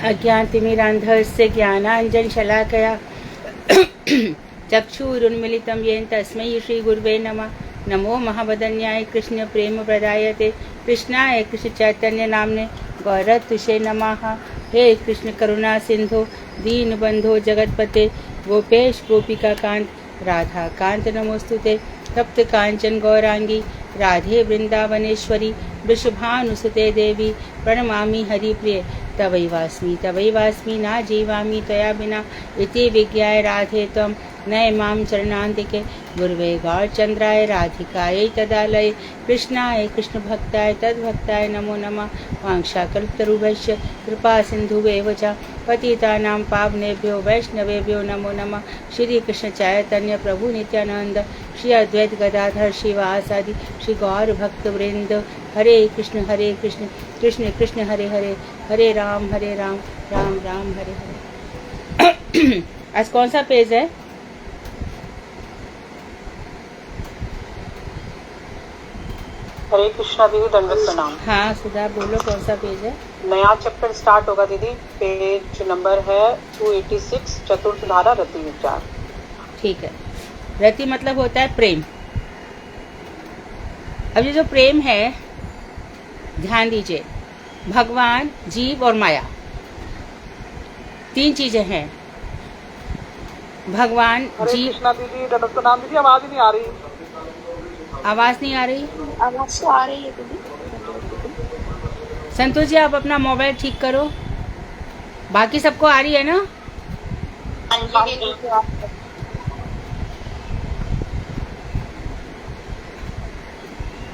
अज्ञानतिमिरान्धस्य ज्ञानाञ्जनशलाकया चक्षुरुन्मिलितं येन तस्मै श्रीगुरुवे नमः। नमो महावदन्याय कृष्ण प्रेम प्रदायते कृष्णाय कृष्ण चैतन्य नामने गौरतुषे नमः। हे कृष्ण करुणा सिंधु दीनबंधो जगतपते गोपेश गोपिका कांत राधा कांत नमोस्तुते। तप्त कांचन गौरांगी राधे वृंदावनेश्वरी वृषभानुसुते देवी प्रणमामि हरिप्रिय तवैवास्मि ना जीवामि त्वया बिना इति विज्ञाय राधे त्वं नय मां चरणान्तिके। गुरुवे गौरचन्द्राय राधिकायै तदालये कृष्णाय कृष्णभक्ताय तद्भक्ताय नमो नमः। वाञ्छाकल्पतरुभ्यश्च कृपा सिन्धुवेव च पतितानां पावनेभ्यो वैष्णवेभ्यो नमो नमः। श्री कृष्ण चैतन्य प्रभु नित्यानंद श्री अद्वैत गदाधर श्रीवासादि श्री गौर भक्त वृंद। हरे कृष्ण कृष्ण कृष्ण हरे हरे हरे राम राम राम हरे हरे। आज कौन सा पेज है? हरे कृष्णा दीदी, दंडवत प्रणाम। हाँ सुधा बोलो, कौन सा पेज है? नया चैप्टर स्टार्ट होगा दीदी। पेज नंबर है 286, चतुर्थ धारा रति विचार। ठीक है। रति मतलब होता है प्रेम। अब ये जो प्रेम है, ध्यान दीजिए, भगवान, जीव और माया, तीन चीजें हैं। भगवान, जीव। कृष्णा दीदी, दंडवत प्रणाम दीदी। आवाज नहीं आ रही। आवाज नहीं आ रही? आवाज तो आ रही है दीदी। संतोष जी, आप अपना मोबाइल ठीक करो। बाकी सबको आ रही है ना?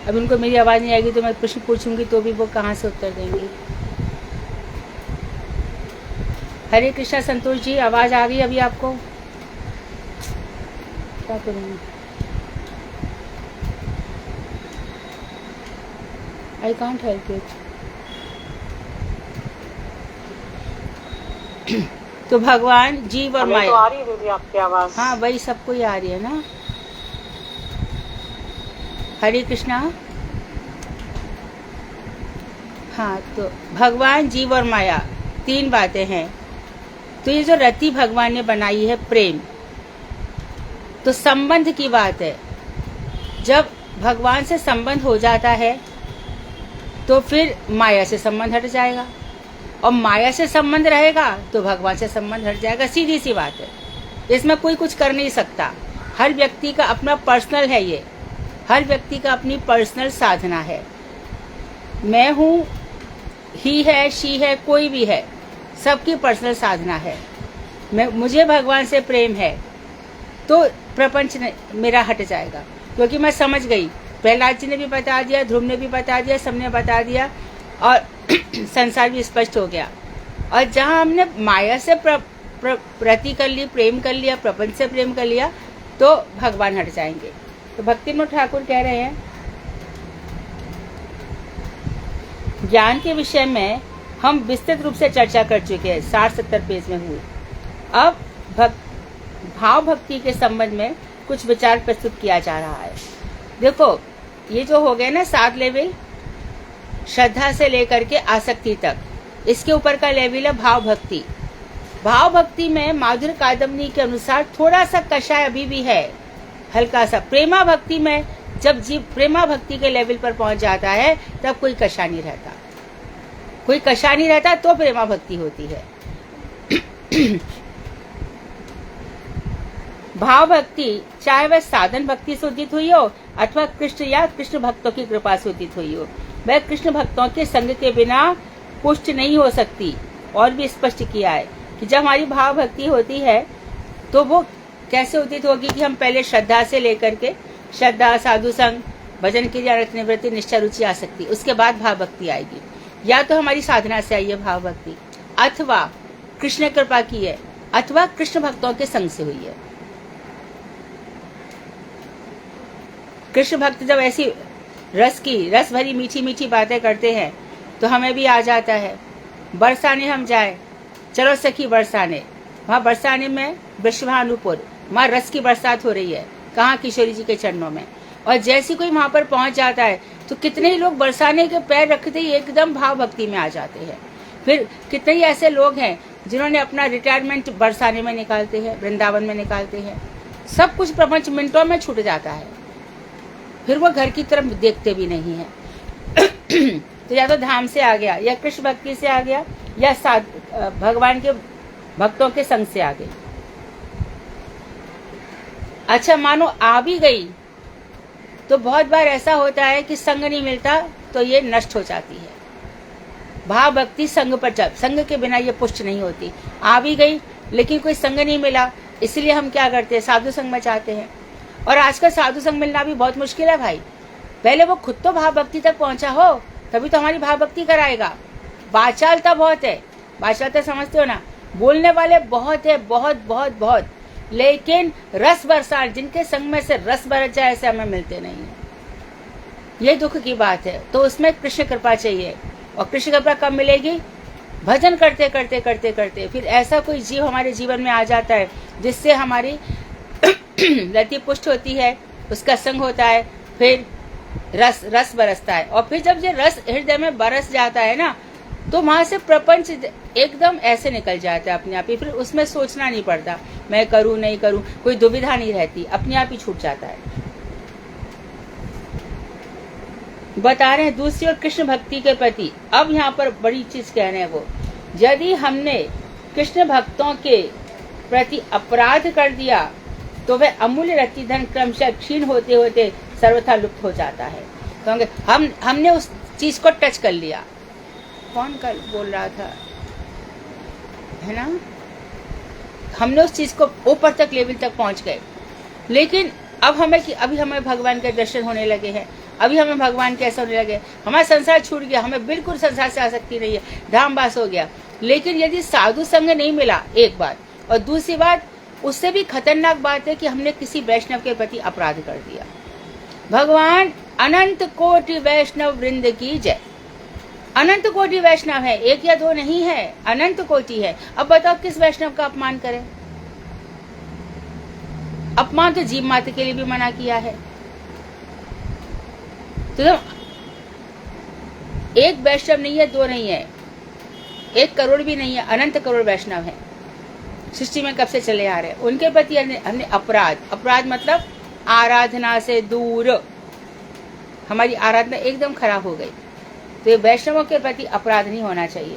अब उनको मेरी आवाज नहीं आएगी तो मैं प्रश्न पूछूंगी तो भी वो कहाँ से उत्तर देंगी। हरे कृष्णा संतोष जी, आवाज आ रही है अभी आपको? क्या करूँगी? I can't help it. तो भगवान, जीव और माया। तो आ रही है दीदी आपकी आवाज? हाँ, वही सबको ही आ रही है ना। हरे कृष्णा। हाँ, तो भगवान, जीव और माया, तीन बातें हैं। तो ये जो रति भगवान ने बनाई है, प्रेम, तो संबंध की बात है। जब भगवान से संबंध हो जाता है तो फिर माया से संबंध हट जाएगा, और माया से संबंध रहेगा तो भगवान से संबंध हट जाएगा। सीधी सी बात है, इसमें कोई कुछ कर नहीं सकता। हर व्यक्ति का अपना पर्सनल है, ये हर व्यक्ति का अपनी पर्सनल साधना है। मैं हूँ, ही है, शी है, कोई भी है, सबकी पर्सनल साधना है। मुझे भगवान से प्रेम है तो प्रपंच मेरा हट जाएगा, क्योंकि मैं समझ गई। प्रहलाद जी ने भी बता दिया, ध्रुव ने भी बता दिया, सबने बता दिया, और संसार भी स्पष्ट हो गया। और जहाँ हमने माया से प्रति कर ली, प्रेम कर लिया, प्रपंच से प्रेम कर लिया, तो भगवान हट जाएंगे। तो भक्तिविनोद ठाकुर कह रहे हैं, ज्ञान के विषय में हम विस्तृत रूप से चर्चा कर चुके हैं, 60-70 पेज में हुई। अब भाव भक्ति के संबंध में कुछ विचार प्रस्तुत किया जा रहा है। देखो, ये जो हो गए ना 7 लेवल, श्रद्धा से लेकर के आसक्ति तक, इसके ऊपर का लेवल है भाव भक्ति। भाव भक्ति में माधुर्य कादम्बनी के अनुसार थोड़ा सा कषाय अभी भी है, हल्का सा। प्रेमा भक्ति में जब जीव प्रेमा भक्ति के लेवल पर पहुंच जाता है तब कोई कषा नहीं रहता, कोई कषा नहीं रहता, तो प्रेमा भक्ति होती है। भाव भक्ति चाहे वह साधन भक्ति से उदित हुई हो अथवा कृष्ण या कृष्ण भक्तों की कृपा से उदित हुई हो, वह कृष्ण भक्तों के संग के बिना पुष्ट नहीं हो सकती। और भी स्पष्ट किया है कि जब हमारी भाव भक्ति होती है तो वो कैसे उदित होगी कि हम पहले श्रद्धा से लेकर के, श्रद्धा, साधु संग, भजन क्रिया, अर्थ निवृत्ति, निष्ठा, रुचि आ सकती, उसके बाद भाव भक्ति आएगी। या तो हमारी साधना से आई है भाव भक्ति, अथवा कृष्ण कृपा की है, अथवा कृष्ण भक्तों के संग से हुई है। कृष्ण भक्त जब ऐसी रस भरी मीठी मीठी बातें करते हैं तो हमें भी आ जाता है। बरसाने हम जाए, चलो सखी बरसाने। वहाँ बरसाने में वृषभानुपुर, वहाँ रस की बरसात हो रही है। कहाँ? किशोरी जी के चरणों में। और जैसे कोई वहाँ पर पहुँच जाता है तो कितने ही लोग बरसाने के पैर रखते ही एकदम भाव भक्ति में आ जाते हैं। फिर कितने ही ऐसे लोग हैं जिन्होंने अपना रिटायरमेंट बरसाने में निकालते हैं, वृंदावन में निकालते हैं। सब कुछ प्रपंच मिनटों में छूट जाता है, फिर वो घर की तरफ देखते भी नहीं है। तो या तो धाम से आ गया, या कृष्ण भक्ति से आ गया, या भगवान के भक्तों के संग से आ गई। अच्छा, मानो आ भी गई तो बहुत बार ऐसा होता है कि संग नहीं मिलता तो ये नष्ट हो जाती है। भाव भक्ति संग पर संग के बिना ये पुष्ट नहीं होती। आ भी गई लेकिन कोई संग नहीं मिला, इसलिए हम क्या करते हैं, साधु संग में चाहते हैं। और आजकल साधु संग मिलना भी बहुत मुश्किल है भाई। पहले वो खुद तो भाव भक्ति तक पहुंचा हो तभी तो हमारी भाव भक्ति कराएगा। वाचालता बहुत है, वाचालता समझते हो ना, बोलने वाले बहुत है, बहुत बहुत बहुत, लेकिन रस बरसात, जिनके संग में से रस बरस जाए ऐसे हमें मिलते नहीं है। ये दुख की बात है। तो उसमें कृष्ण कृपा चाहिए, और कृष्ण कृपा कब मिलेगी, भजन करते करते करते करते। फिर ऐसा कोई जीव हमारे जीवन में आ जाता है जिससे हमारी रति पुष्ट होती है, उसका संग होता है, फिर रस बरसता है। और फिर जब ये रस हृदय में बरस जाता है ना, तो वहां से प्रपंच एकदम ऐसे निकल जाता है अपने आप ही। फिर उसमें सोचना नहीं पड़ता मैं करूं नहीं करूं, कोई दुविधा नहीं रहती, अपने आप ही छूट जाता है। बता रहे हैं दूसरी ओर कृष्ण भक्ति के प्रति। अब यहाँ पर बड़ी चीज कह रहे हैं वो, यदि हमने कृष्ण भक्तों के प्रति अपराध कर दिया तो वह अमूल्य रति धन क्रमशः क्षीण होते होते सर्वथा लुप्त हो जाता है। क्योंकि हमने उस चीज को टच कर लिया। कौन कल बोल रहा था, है ना, हमने उस चीज को ऊपर तक लेवल तक पहुंच गए। लेकिन अब अभी हमें भगवान के दर्शन होने लगे हैं, अभी हमें भगवान कैसे होने लगे, हमारा संसार छूट गया, हमें बिल्कुल संसार से आसक्ति नहीं है, धामवास हो गया। लेकिन यदि साधु संग नहीं मिला, एक बात, और दूसरी बात उससे भी खतरनाक बात है कि हमने किसी वैष्णव के प्रति अपराध कर दिया। भगवान अनंत कोटि वैष्णव वृंद की जय। अनंत कोटि वैष्णव है, एक या दो नहीं है, अनंत कोटि है। अब बताओ किस वैष्णव का अपमान करें। अपमान तो जीव मात्र के लिए भी मना किया है। तो एक वैष्णव नहीं है, दो नहीं है, 1 करोड़ भी नहीं है, अनंत करोड़ वैष्णव है सृष्टि में कब से चले आ रहे हैं। उनके प्रति हमने अपराध मतलब आराधना से दूर, हमारी आराधना एकदम खराब हो गई। तो ये वैष्णवों के प्रति अपराध नहीं होना चाहिए।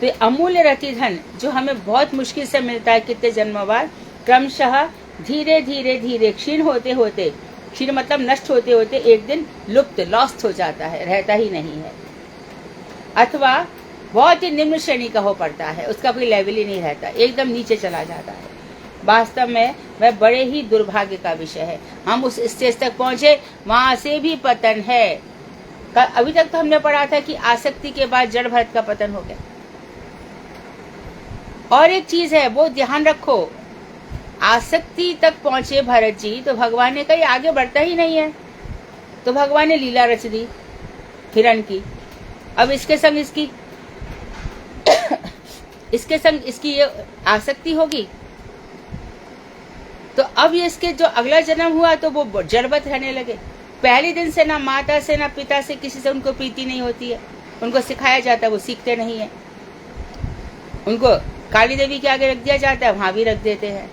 तो ये अमूल्य रति धन जो हमें बहुत मुश्किल से मिलता है कितने जन्मों बाद, क्रमशः धीरे धीरे धीरे क्षीण होते होते, क्षीण मतलब नष्ट होते होते एक दिन लुप्त, लॉस्ट हो जाता है, रहता ही नहीं है। अथवा बहुत ही निम्न श्रेणी का हो पड़ता है, उसका कोई लेवल ही नहीं रहता, एकदम नीचे चला जाता है। वास्तव में वह बड़े ही दुर्भाग्य का विषय है। हम उस स्टेज तक पहुंचे, वहां से भी पतन है। अभी तक तो हमने पढ़ा था कि आसक्ति के बाद जड़ भरत का पतन हो गया। और एक चीज है, वो ध्यान रखो, आसक्ति तक पहुंचे भरत जी तो भगवान ने कहीं आगे बढ़ता ही नहीं है। तो भगवान ने लीला रच दी हिरण की। अब इसके संग इसकी ये आसक्ति होगी, तो अब ये इसके जो अगला जन्म हुआ तो वो जड़वत रहने लगे। पहले दिन से ना माता से ना पिता से किसी से उनको प्रीति नहीं होती है, उनको सिखाया जाता है, वो सीखते नहीं है। उनको काली देवी के आगे रख दिया जाता है, वहां भी रख देते हैं।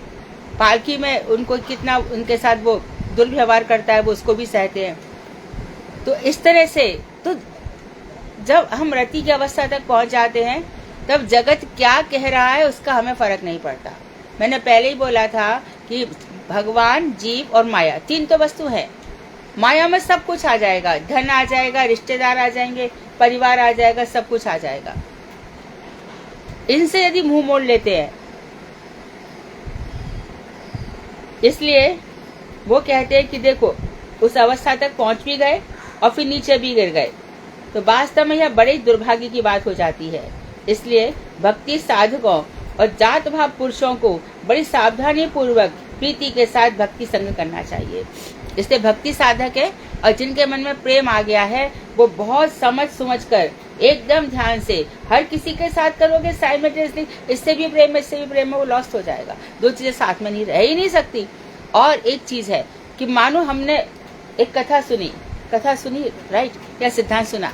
पालकी में उनको कितना उनके साथ वो दुर्व्यवहार करता है, वो उसको भी सहते हैं। तो इस तरह से तो जब हम रति की अवस्था तक पहुंच जाते हैं तब जगत क्या कह रहा है उसका हमें फर्क नहीं पड़ता। मैंने पहले ही बोला था कि भगवान, जीव और माया, 3 तो वस्तु है। माया में सब कुछ आ जाएगा, धन आ जाएगा, रिश्तेदार आ जाएंगे, परिवार आ जाएगा, सब कुछ आ जाएगा। इनसे यदि मुंह मोड़ लेते हैं, इसलिए वो कहते हैं कि देखो उस अवस्था तक पहुंच भी गए और फिर नीचे भी गिर गए, तो वास्तव में यह बड़े दुर्भाग्य की बात हो जाती है। इसलिए भक्ति साधकों और जात भाव पुरुषों को बड़ी सावधानी पूर्वक प्रीति के साथ भक्ति संग करना चाहिए। इसलिए भक्ति साधक है और जिनके मन में प्रेम आ गया है वो बहुत समझ कर एकदम ध्यान से हर किसी के साथ करोगे साइमल्टेनियसली, इससे भी प्रेम में इससे भी प्रेम में, वो लॉस्ट हो जाएगा। 2 चीजें साथ में नहीं रह ही नहीं सकती। और एक चीज है कि मानो हमने एक कथा सुनी राइट, या सिद्धांत सुना,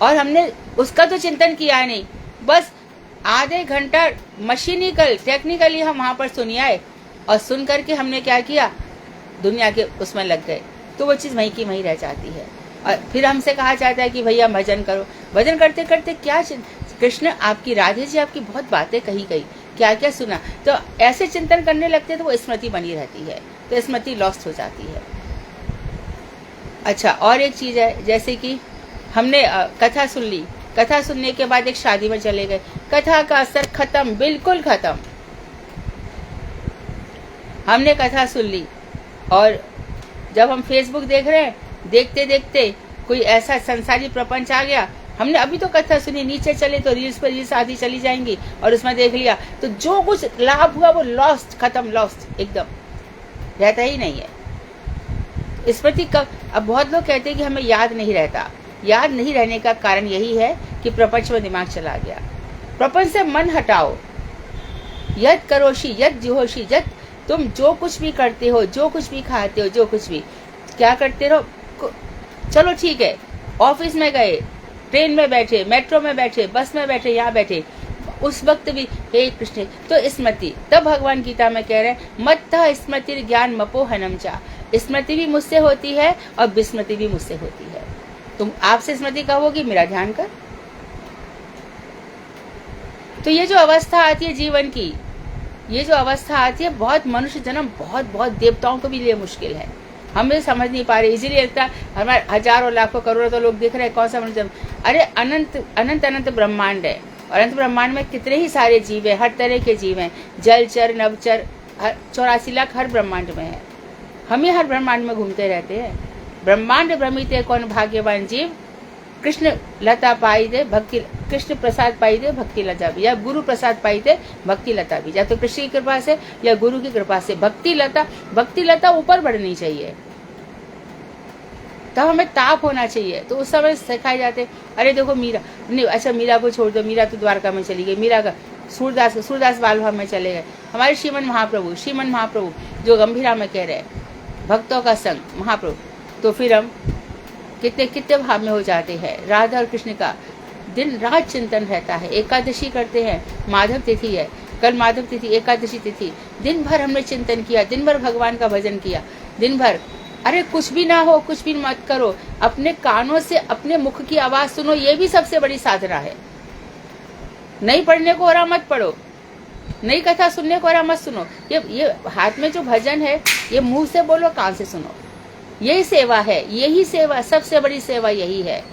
और हमने उसका तो चिंतन किया नहीं, बस आधे घंटा मशीनिकल टेक्निकली हम वहां पर सुन आए और सुन करके हमने क्या किया, दुनिया के उसमें लग गए, तो वो चीज वहीं की वहीं रह जाती है। और फिर हमसे कहा जाता है कि भैया भजन करो, भजन करते करते क्या कृष्ण आपकी, राधे जी आपकी बहुत बातें कही गई, क्या क्या सुना, तो ऐसे चिंतन करने लगते तो वो स्मृति बनी रहती है, तो स्मृति लॉस्ट हो जाती है। अच्छा, और एक चीज है, जैसे कि हमने कथा सुन ली, कथा सुनने के बाद एक शादी में चले गए, कथा का असर खत्म, बिल्कुल खत्म। हमने कथा सुन ली और जब हम फेसबुक देख रहे हैं, देखते देखते कोई ऐसा संसारी प्रपंच आ गया, हमने अभी तो कथा सुनी, नीचे चले तो रील्स पर रील्स आधी चली जाएंगी और उसमें देख लिया, तो जो कुछ लाभ हुआ वो लॉस्ट, खत्म, लॉस्ट, एकदम रहता ही नहीं है स्मृति का। अब बहुत लोग कहते हैं कि हमें याद नहीं रहता, याद नहीं रहने का कारण यही है कि प्रपंच में दिमाग चला गया। प्रपंच से मन हटाओ, यद करोशी यद जिहोशी, यद तुम जो कुछ भी करते हो, जो कुछ भी खाते हो, जो कुछ भी क्या करते रहो, चलो ठीक है, ऑफिस में गए, ट्रेन में बैठे, मेट्रो में बैठे, बस में बैठे, यहाँ बैठे, उस वक्त भी हे कृष्ण, तो स्मृति, तब भगवान गीता में कह रहे हैं मत्तः स्मृति ज्ञान मपोहनम चा, स्मृति भी मुझसे होती है और विस्मृति भी मुझसे होती है। तुम आपसे स्मृति कहोगी मेरा ध्यान कर, तो ये जो अवस्था आती है जीवन की, ये जो अवस्था आती है, बहुत मनुष्य जन्म बहुत बहुत देवताओं को भी लिए मुश्किल है, हमें समझ नहीं पा रहे, इजीली लगता हमारे हजारों लाखों करोड़ों तो लोग दिख रहे हैं, कौन सा मनुष्य। अरे अनंत अनंत अनंत ब्रह्मांड है, और अनंत ब्रह्मांड में कितने ही सारे जीव है, हर तरह के जीव हैं, जलचर नवचर, 84 लाख हर ब्रह्मांड में है, हम ही हर ब्रह्मांड में घूमते रहते हैं। ब्रह्मांड भ्रमित कौन भाग्यवान जीव, कृष्ण लता पाई दे भक्ति, कृष्ण प्रसाद पाई दे भक्ति लता भी, या गुरु प्रसाद पाई दे भक्ति लता भी, या तो कृष्ण की कृपा से या गुरु की कृपा से भक्ति लता ऊपर बढ़नी चाहिए, तब हमें ताप होना चाहिए। तो उस समय सिखाए जाते, अरे देखो मीरा, नहीं अच्छा मीरा को छोड़ दो, मीरा तो द्वारका में चली गई, मीरा का सूरदास बालभाव में चले गए, हमारे श्रीमन महाप्रभु जो गंभीरा में कह रहे हैं भक्तों का संग महाप्रभु, तो फिर हम कितने कितने भाव में हो जाते हैं। राधा और कृष्ण का दिन रात चिंतन रहता है, एकादशी करते हैं, माधव तिथि है, कल माधव तिथि, एकादशी तिथि, दिन भर हमने चिंतन किया, दिन भर भगवान का भजन किया, दिन भर। अरे कुछ भी ना हो, कुछ भी मत करो, अपने कानों से अपने मुख की आवाज सुनो, ये भी सबसे बड़ी साधना है। नहीं पढ़ने को हो रहा मत पढ़ो, नई कथा सुनने को हो रहा मत सुनो, ये हाथ में जो भजन है ये मुंह से बोलो, कान से सुनो, यही सेवा है, यही सेवा, सबसे बड़ी सेवा यही है।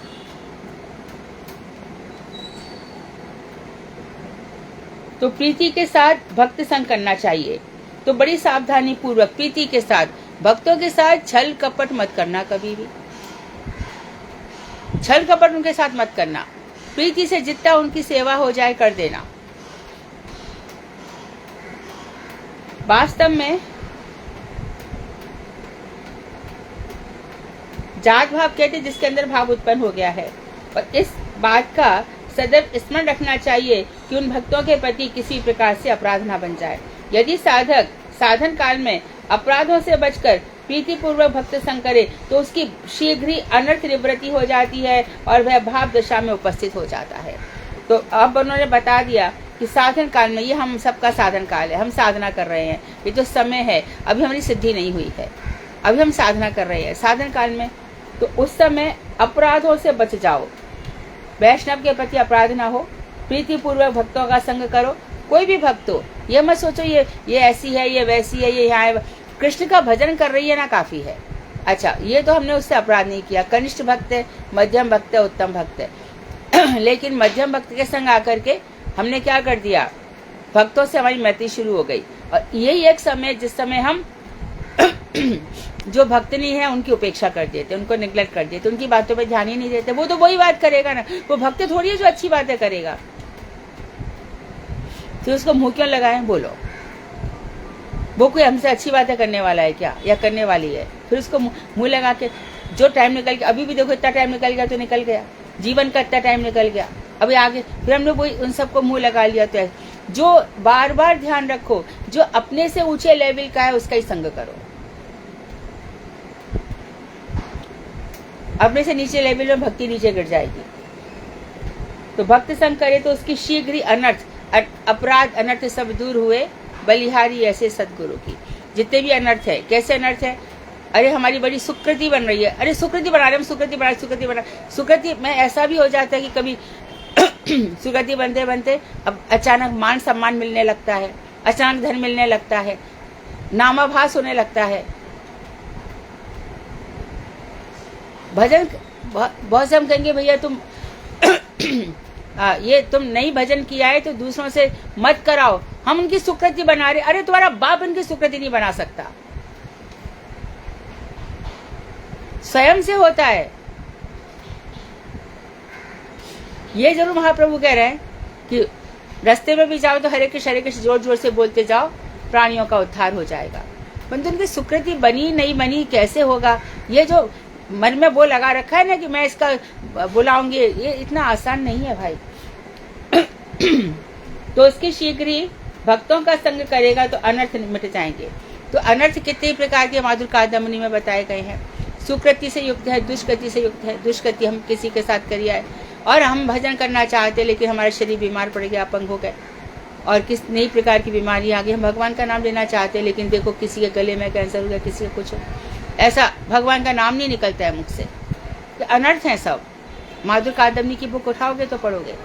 तो प्रीति के साथ भक्त संग करना चाहिए, तो बड़ी सावधानी पूर्वक प्रीति के साथ, भक्तों के साथ छल कपट मत करना, कभी भी छल कपट उनके साथ मत करना, प्रीति से जितना उनकी सेवा हो जाए कर देना। वास्तव में जात भाव कहते जिसके अंदर भाव उत्पन्न हो गया है, और इस बात का सदैव स्मरण रखना चाहिए कि उन भक्तों के प्रति किसी प्रकार से अपराध न बन जाए। यदि साधक साधन काल में अपराधों से बचकर प्रीति पूर्वक भक्त संग करे तो उसकी शीघ्र ही अनर्थ निवृत्ति हो जाती है और वह भाव दशा में उपस्थित हो जाता है। तो अब उन्होंने बता दिया कि साधन काल में, ये हम सबका साधन काल है, हम साधना कर रहे हैं, ये जो समय है अभी हमारी सिद्धि नहीं हुई है, अभी हम साधना कर रहे हैं साधन काल में, तो उस समय अपराधों से बच जाओ, वैष्णव के प्रति अपराध ना हो, प्रीति पूर्वक भक्तों का संग करो। कोई भी भक्त हो, ये मत सोचो ये ऐसी है, ये वैसी है, ये यहाँ है, कृष्ण का भजन कर रही है ना, काफी है। अच्छा, ये तो हमने उससे अपराध नहीं किया, कनिष्ठ भक्त है, मध्यम भक्त है, उत्तम भक्त है लेकिन मध्यम भक्त के संग आकर के हमने क्या कर दिया, भक्तों से हमारी मैत्री शुरू हो गई, और यही एक समय जिस समय हम जो भक्त नहीं है उनकी उपेक्षा कर देते, उनको निग्लेक्ट कर देते, उनकी बातों पे ध्यान ही नहीं देते। वो तो वही बात करेगा ना, वो भक्त थोड़ी है जो अच्छी बातें करेगा, तो उसको मुंह क्यों लगाएं, बोलो, वो कोई हमसे अच्छी बातें करने वाला है क्या, या करने वाली है? फिर उसको मुंह लगा के, जो टाइम निकल गया, अभी भी देखो इतना टाइम निकल गया तो निकल गया, जीवन का इतना टाइम निकल गया, अभी आगे फिर हमने वही उन सबको मुंह लगा लिया। तो जो बार बार ध्यान रखो, जो अपने से ऊंचे लेवल का है उसका ही संग करो, अपने से नीचे लेवल में भक्ति नीचे गिर जाएगी। तो भक्त संग करे तो उसकी शीघ्र ही अनर्थ, अपराध अनर्थ सब दूर हुए, बलिहारी ऐसे सदगुरु की। जितने भी अनर्थ है, कैसे अनर्थ है, अरे हमारी बड़ी सुकृति बन रही है, अरे सुकृति बना रहे हम, सुकृति बना सुकृति में ऐसा भी हो जाता है कि कभी सुकृति बनते बनते अब अचानक मान सम्मान मिलने लगता है, अचानक धन मिलने लगता है, नामाभास होने लगता है। भजन बहुत से हम कहेंगे भैया तुम ये तुम नई भजन किया है तो दूसरों से मत कराओ, हम उनकी सुकृति बना रहे। अरे तुम्हारा बाप उनकी सुकृति नहीं बना सकता, स्वयं से होता है। ये जरूर महाप्रभु कह रहे हैं कि रास्ते में भी जाओ तो हरे कृष्ण जोर जोर से बोलते जाओ, प्राणियों का उद्धार हो जाएगा। परंतु उनकी सुकृति बनी नहीं बनी कैसे होगा, ये जो मन में वो लगा रखा है ना कि मैं इसका बुलाऊंगी, ये इतना आसान नहीं है भाई। तो उसकी शीघ्र ही भक्तों का संग करेगा तो अनर्थ मिट जाएंगे। तो अनर्थ कितने प्रकार के माधुर कादम्बनी में बताए गए हैं। सुकृति से युक्त है, दुष्कृति से युक्त है। दुष्कृति हम किसी के साथ करिए है और हम भजन करना चाहते लेकिन हमारा शरीर बीमार पड़ गया, अपंग हो गए और किस नई प्रकार की बीमारी आ गई। हम भगवान का नाम लेना चाहते लेकिन देखो किसी के गले में कैंसर हो गया, किसी का कुछ, ऐसा भगवान का नाम नहीं निकलता है मुख से। तो अनर्थ है सब। माधुर कादम्बनी की बुक उठाओगे तो पढ़ोगे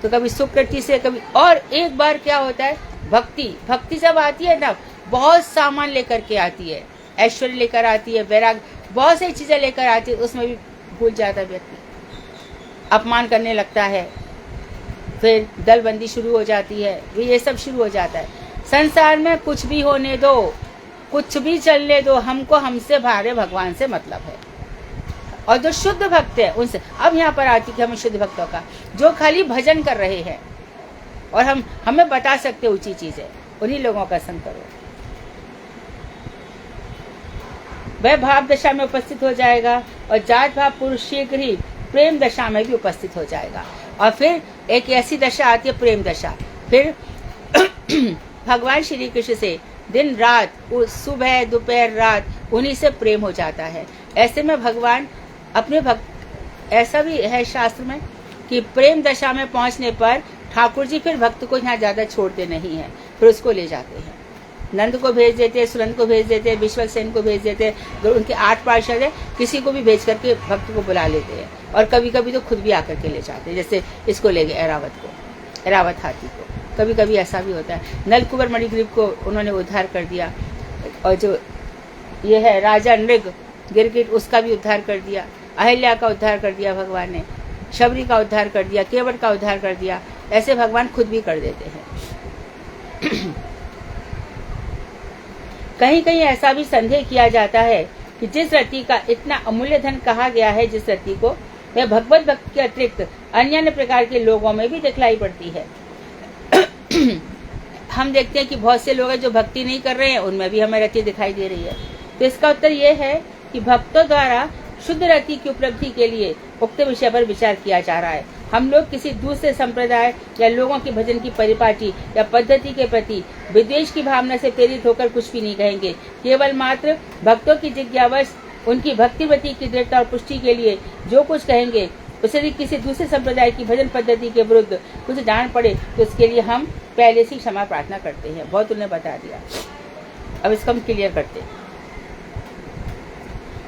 तो कभी सुकृति से कभी, और एक बार क्या होता है, भक्ति जब आती है ना बहुत सामान लेकर के आती है, ऐश्वर्य लेकर आती है, वैराग, बहुत सारी चीजें लेकर आती है, उसमें भी भूल जाता है व्यक्ति, अपमान करने लगता है, फिर दलबंदी शुरू हो जाती है, ये सब शुरू हो जाता है। संसार में कुछ भी होने दो, कुछ भी चलने दो, हमको हमसे भारे भगवान से मतलब है। और जो शुद्ध भक्त है उनसे, अब यहाँ पर आती है हमें शुद्ध भक्तों का, जो खाली भजन कर रहे हैं और हमें बता सकते ऊंची चीजें, उन्हीं लोगों का संग करो। वह भाव दशा में उपस्थित हो जाएगा और जात भाव पुरुष शीघ्र ही प्रेम दशा में भी उपस्थित हो जाएगा। और फिर एक ऐसी दशा आती है प्रेम दशा, फिर भगवान श्री कृष्ण से दिन रात, सुबह दोपहर रात उन्हीं से प्रेम हो जाता है। ऐसे में भगवान अपने भक्त, ऐसा भी है शास्त्र में कि प्रेम दशा में पहुंचने पर ठाकुर जी फिर भक्त को यहाँ ज्यादा छोड़ते नहीं है, फिर उसको ले जाते हैं। नंद को भेज देते हैं, सुनंद को भेज देते हैं, विश्वक्सेन को भेज देते हैं, उनके 8 पार्षद है, किसी को भी भेज करके भक्त को बुला लेते हैं। और कभी कभी तो खुद भी आकर के ले जाते हैं, जैसे इसको ले गए एरावत को, एरावत हाथी को। कभी कभी ऐसा भी होता है। नलकुबर मणिग्रीव को उन्होंने उद्धार कर दिया, और जो ये है राजा नृग गिरगिट, उसका भी उद्धार कर दिया। अहिल्या का उद्धार कर दिया भगवान ने, शबरी का उद्धार कर दिया, केवट का उद्धार कर दिया। ऐसे भगवान खुद भी कर देते हैं। कहीं कहीं ऐसा भी संदेह किया जाता है कि जिस रति का इतना अमूल्य धन कहा गया है, जिस रति को, वह भगवत भक्त के अतिरिक्त अन्य प्रकार के लोगों में भी दिखलाई पड़ती है। हम देखते हैं कि बहुत से लोग हैं जो भक्ति नहीं कर रहे हैं, उनमें भी हमें रति दिखाई दे रही है। तो इसका उत्तर यह है कि भक्तों द्वारा शुद्ध रति की उपलब्धि के लिए उक्त विषय पर विचार किया जा रहा है। हम लोग किसी दूसरे संप्रदाय या लोगों की भजन की परिपाटी या पद्धति के प्रति विद्वेष की भावना से प्रेरित होकर कुछ भी नहीं कहेंगे। केवल मात्र भक्तों की जिज्ञावश उनकी भक्तिवृत्ति की दृढ़ता और पुष्टि के लिए जो कुछ कहेंगे, उसे किसी दूसरे संप्रदाय की भजन पद्धति के विरुद्ध कुछ जान पड़े तो उसके लिए हम पहले से क्षमा प्रार्थना करते हैं। बहुत उन्हें बता दिया, अब इसको हम क्लियर करते हैं।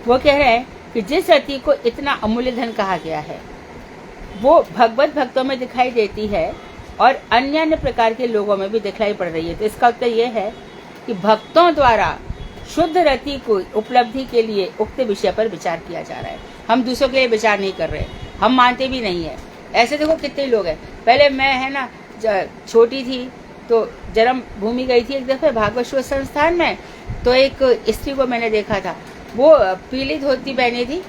वो कह रहे हैं कि जिस रति को इतना अमूल्य धन कहा गया है, वो भगवत भक्तों में दिखाई देती है और अन्य प्रकार के लोगों में भी दिखाई पड़ रही है। तो इसका उत्तर यह है कि भक्तों द्वारा शुद्ध रति को उपलब्धि के लिए उक्त विषय पर विचार किया जा रहा है। हम दूसरों के लिए विचार नहीं कर रहे, हम मानते भी नहीं है। ऐसे देखो कितने लोग हैं। पहले मैं है ना छोटी थी तो जन्म भूमि गई थी एक दफे भागवत संस्थान में, तो एक स्त्री को मैंने देखा था, वो पीली धोती पहनी थी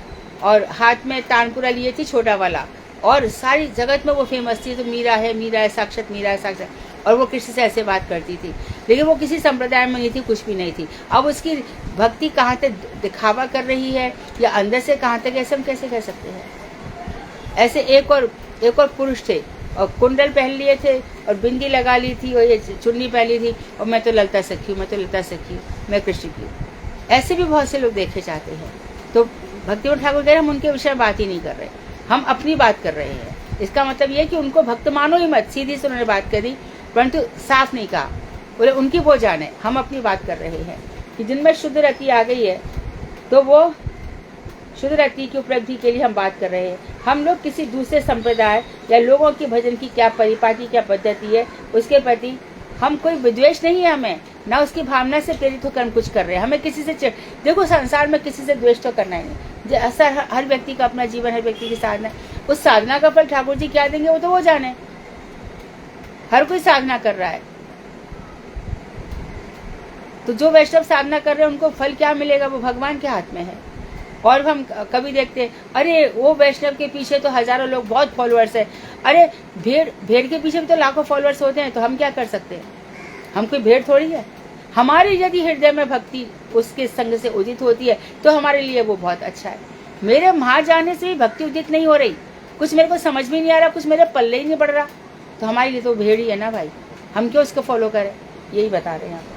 और हाथ में तानपुरा लिए थी छोटा वाला, और सारी जगत में वो फेमस थी। तो मीरा है साक्षात मीरा है साक्षात, और वो किसी से ऐसे बात करती थी, लेकिन वो किसी संप्रदाय में नहीं थी, कुछ भी नहीं थी। अब उसकी भक्ति कहाँ तक दिखावा कर रही है या अंदर से कहाँ तक, ऐसे हम कैसे कह सकते हैं। ऐसे एक और पुरुष थे और कुंडल पहन लिए थे और बिंदी लगा ली थी और ये चुन्नी पहनी थी, और मैं तो ललता सखी हूँ, मैं कृष्ण की हूँ। ऐसे भी बहुत से लोग देखे जाते हैं। तो भक्तिवंत ठाकुर कह रहे हम उनके विषय में बात ही नहीं कर रहे, हम अपनी बात कर रहे हैं। इसका मतलब ये है कि उनको भक्त मानो ही मत, सीधी से उन्होंने बात करी, परंतु साफ नहीं कहा। बोले उनकी वो जाने, हम अपनी बात कर रहे हैं कि जिनमें शुद्ध रति आ गई है तो वो शुद्ध रति की उपलब्धि के लिए हम बात कर रहे हैं। हम लोग किसी दूसरे संप्रदाय या लोगों की भजन की क्या परिपाटी, क्या पद्धति है, उसके प्रति हम कोई विद्वेष नहीं है, हमें ना उसकी भावना से प्रेरित होकर हम कुछ कर रहे हैं। हमें किसी से देखो, संसार में किसी से द्वेष तो करना ही नहीं। ऐसा हर व्यक्ति का अपना जीवन, हर व्यक्ति की साधना, उस साधना का फल ठाकुर जी क्या देंगे वो तो वो जाने। हर कोई साधना कर रहा है, तो जो वैष्णव साधना कर रहे हैं उनको फल क्या मिलेगा वो भगवान के हाथ में है। और हम कभी देखते हैं, अरे वो वैष्णव के पीछे तो हजारों लोग, बहुत फॉलोअर्स है। अरे भेड़ के पीछे भी तो लाखों फॉलोअर्स होते हैं, तो हम क्या कर सकते हैं? हम कोई भेड़ थोड़ी है। हमारी यदि हृदय में भक्ति उसके संग से उदित होती है तो हमारे लिए वो बहुत अच्छा है। मेरे वहां जाने से भी भक्ति उदित नहीं हो रही, कुछ मेरे को समझ में नहीं आ रहा, कुछ मेरे पल्ले ही नहीं पड़ रहा, तो हमारे लिए तो भेड़ ही है ना भाई। हम क्यों उसको फॉलो करें? यही बता रहे हैं आप।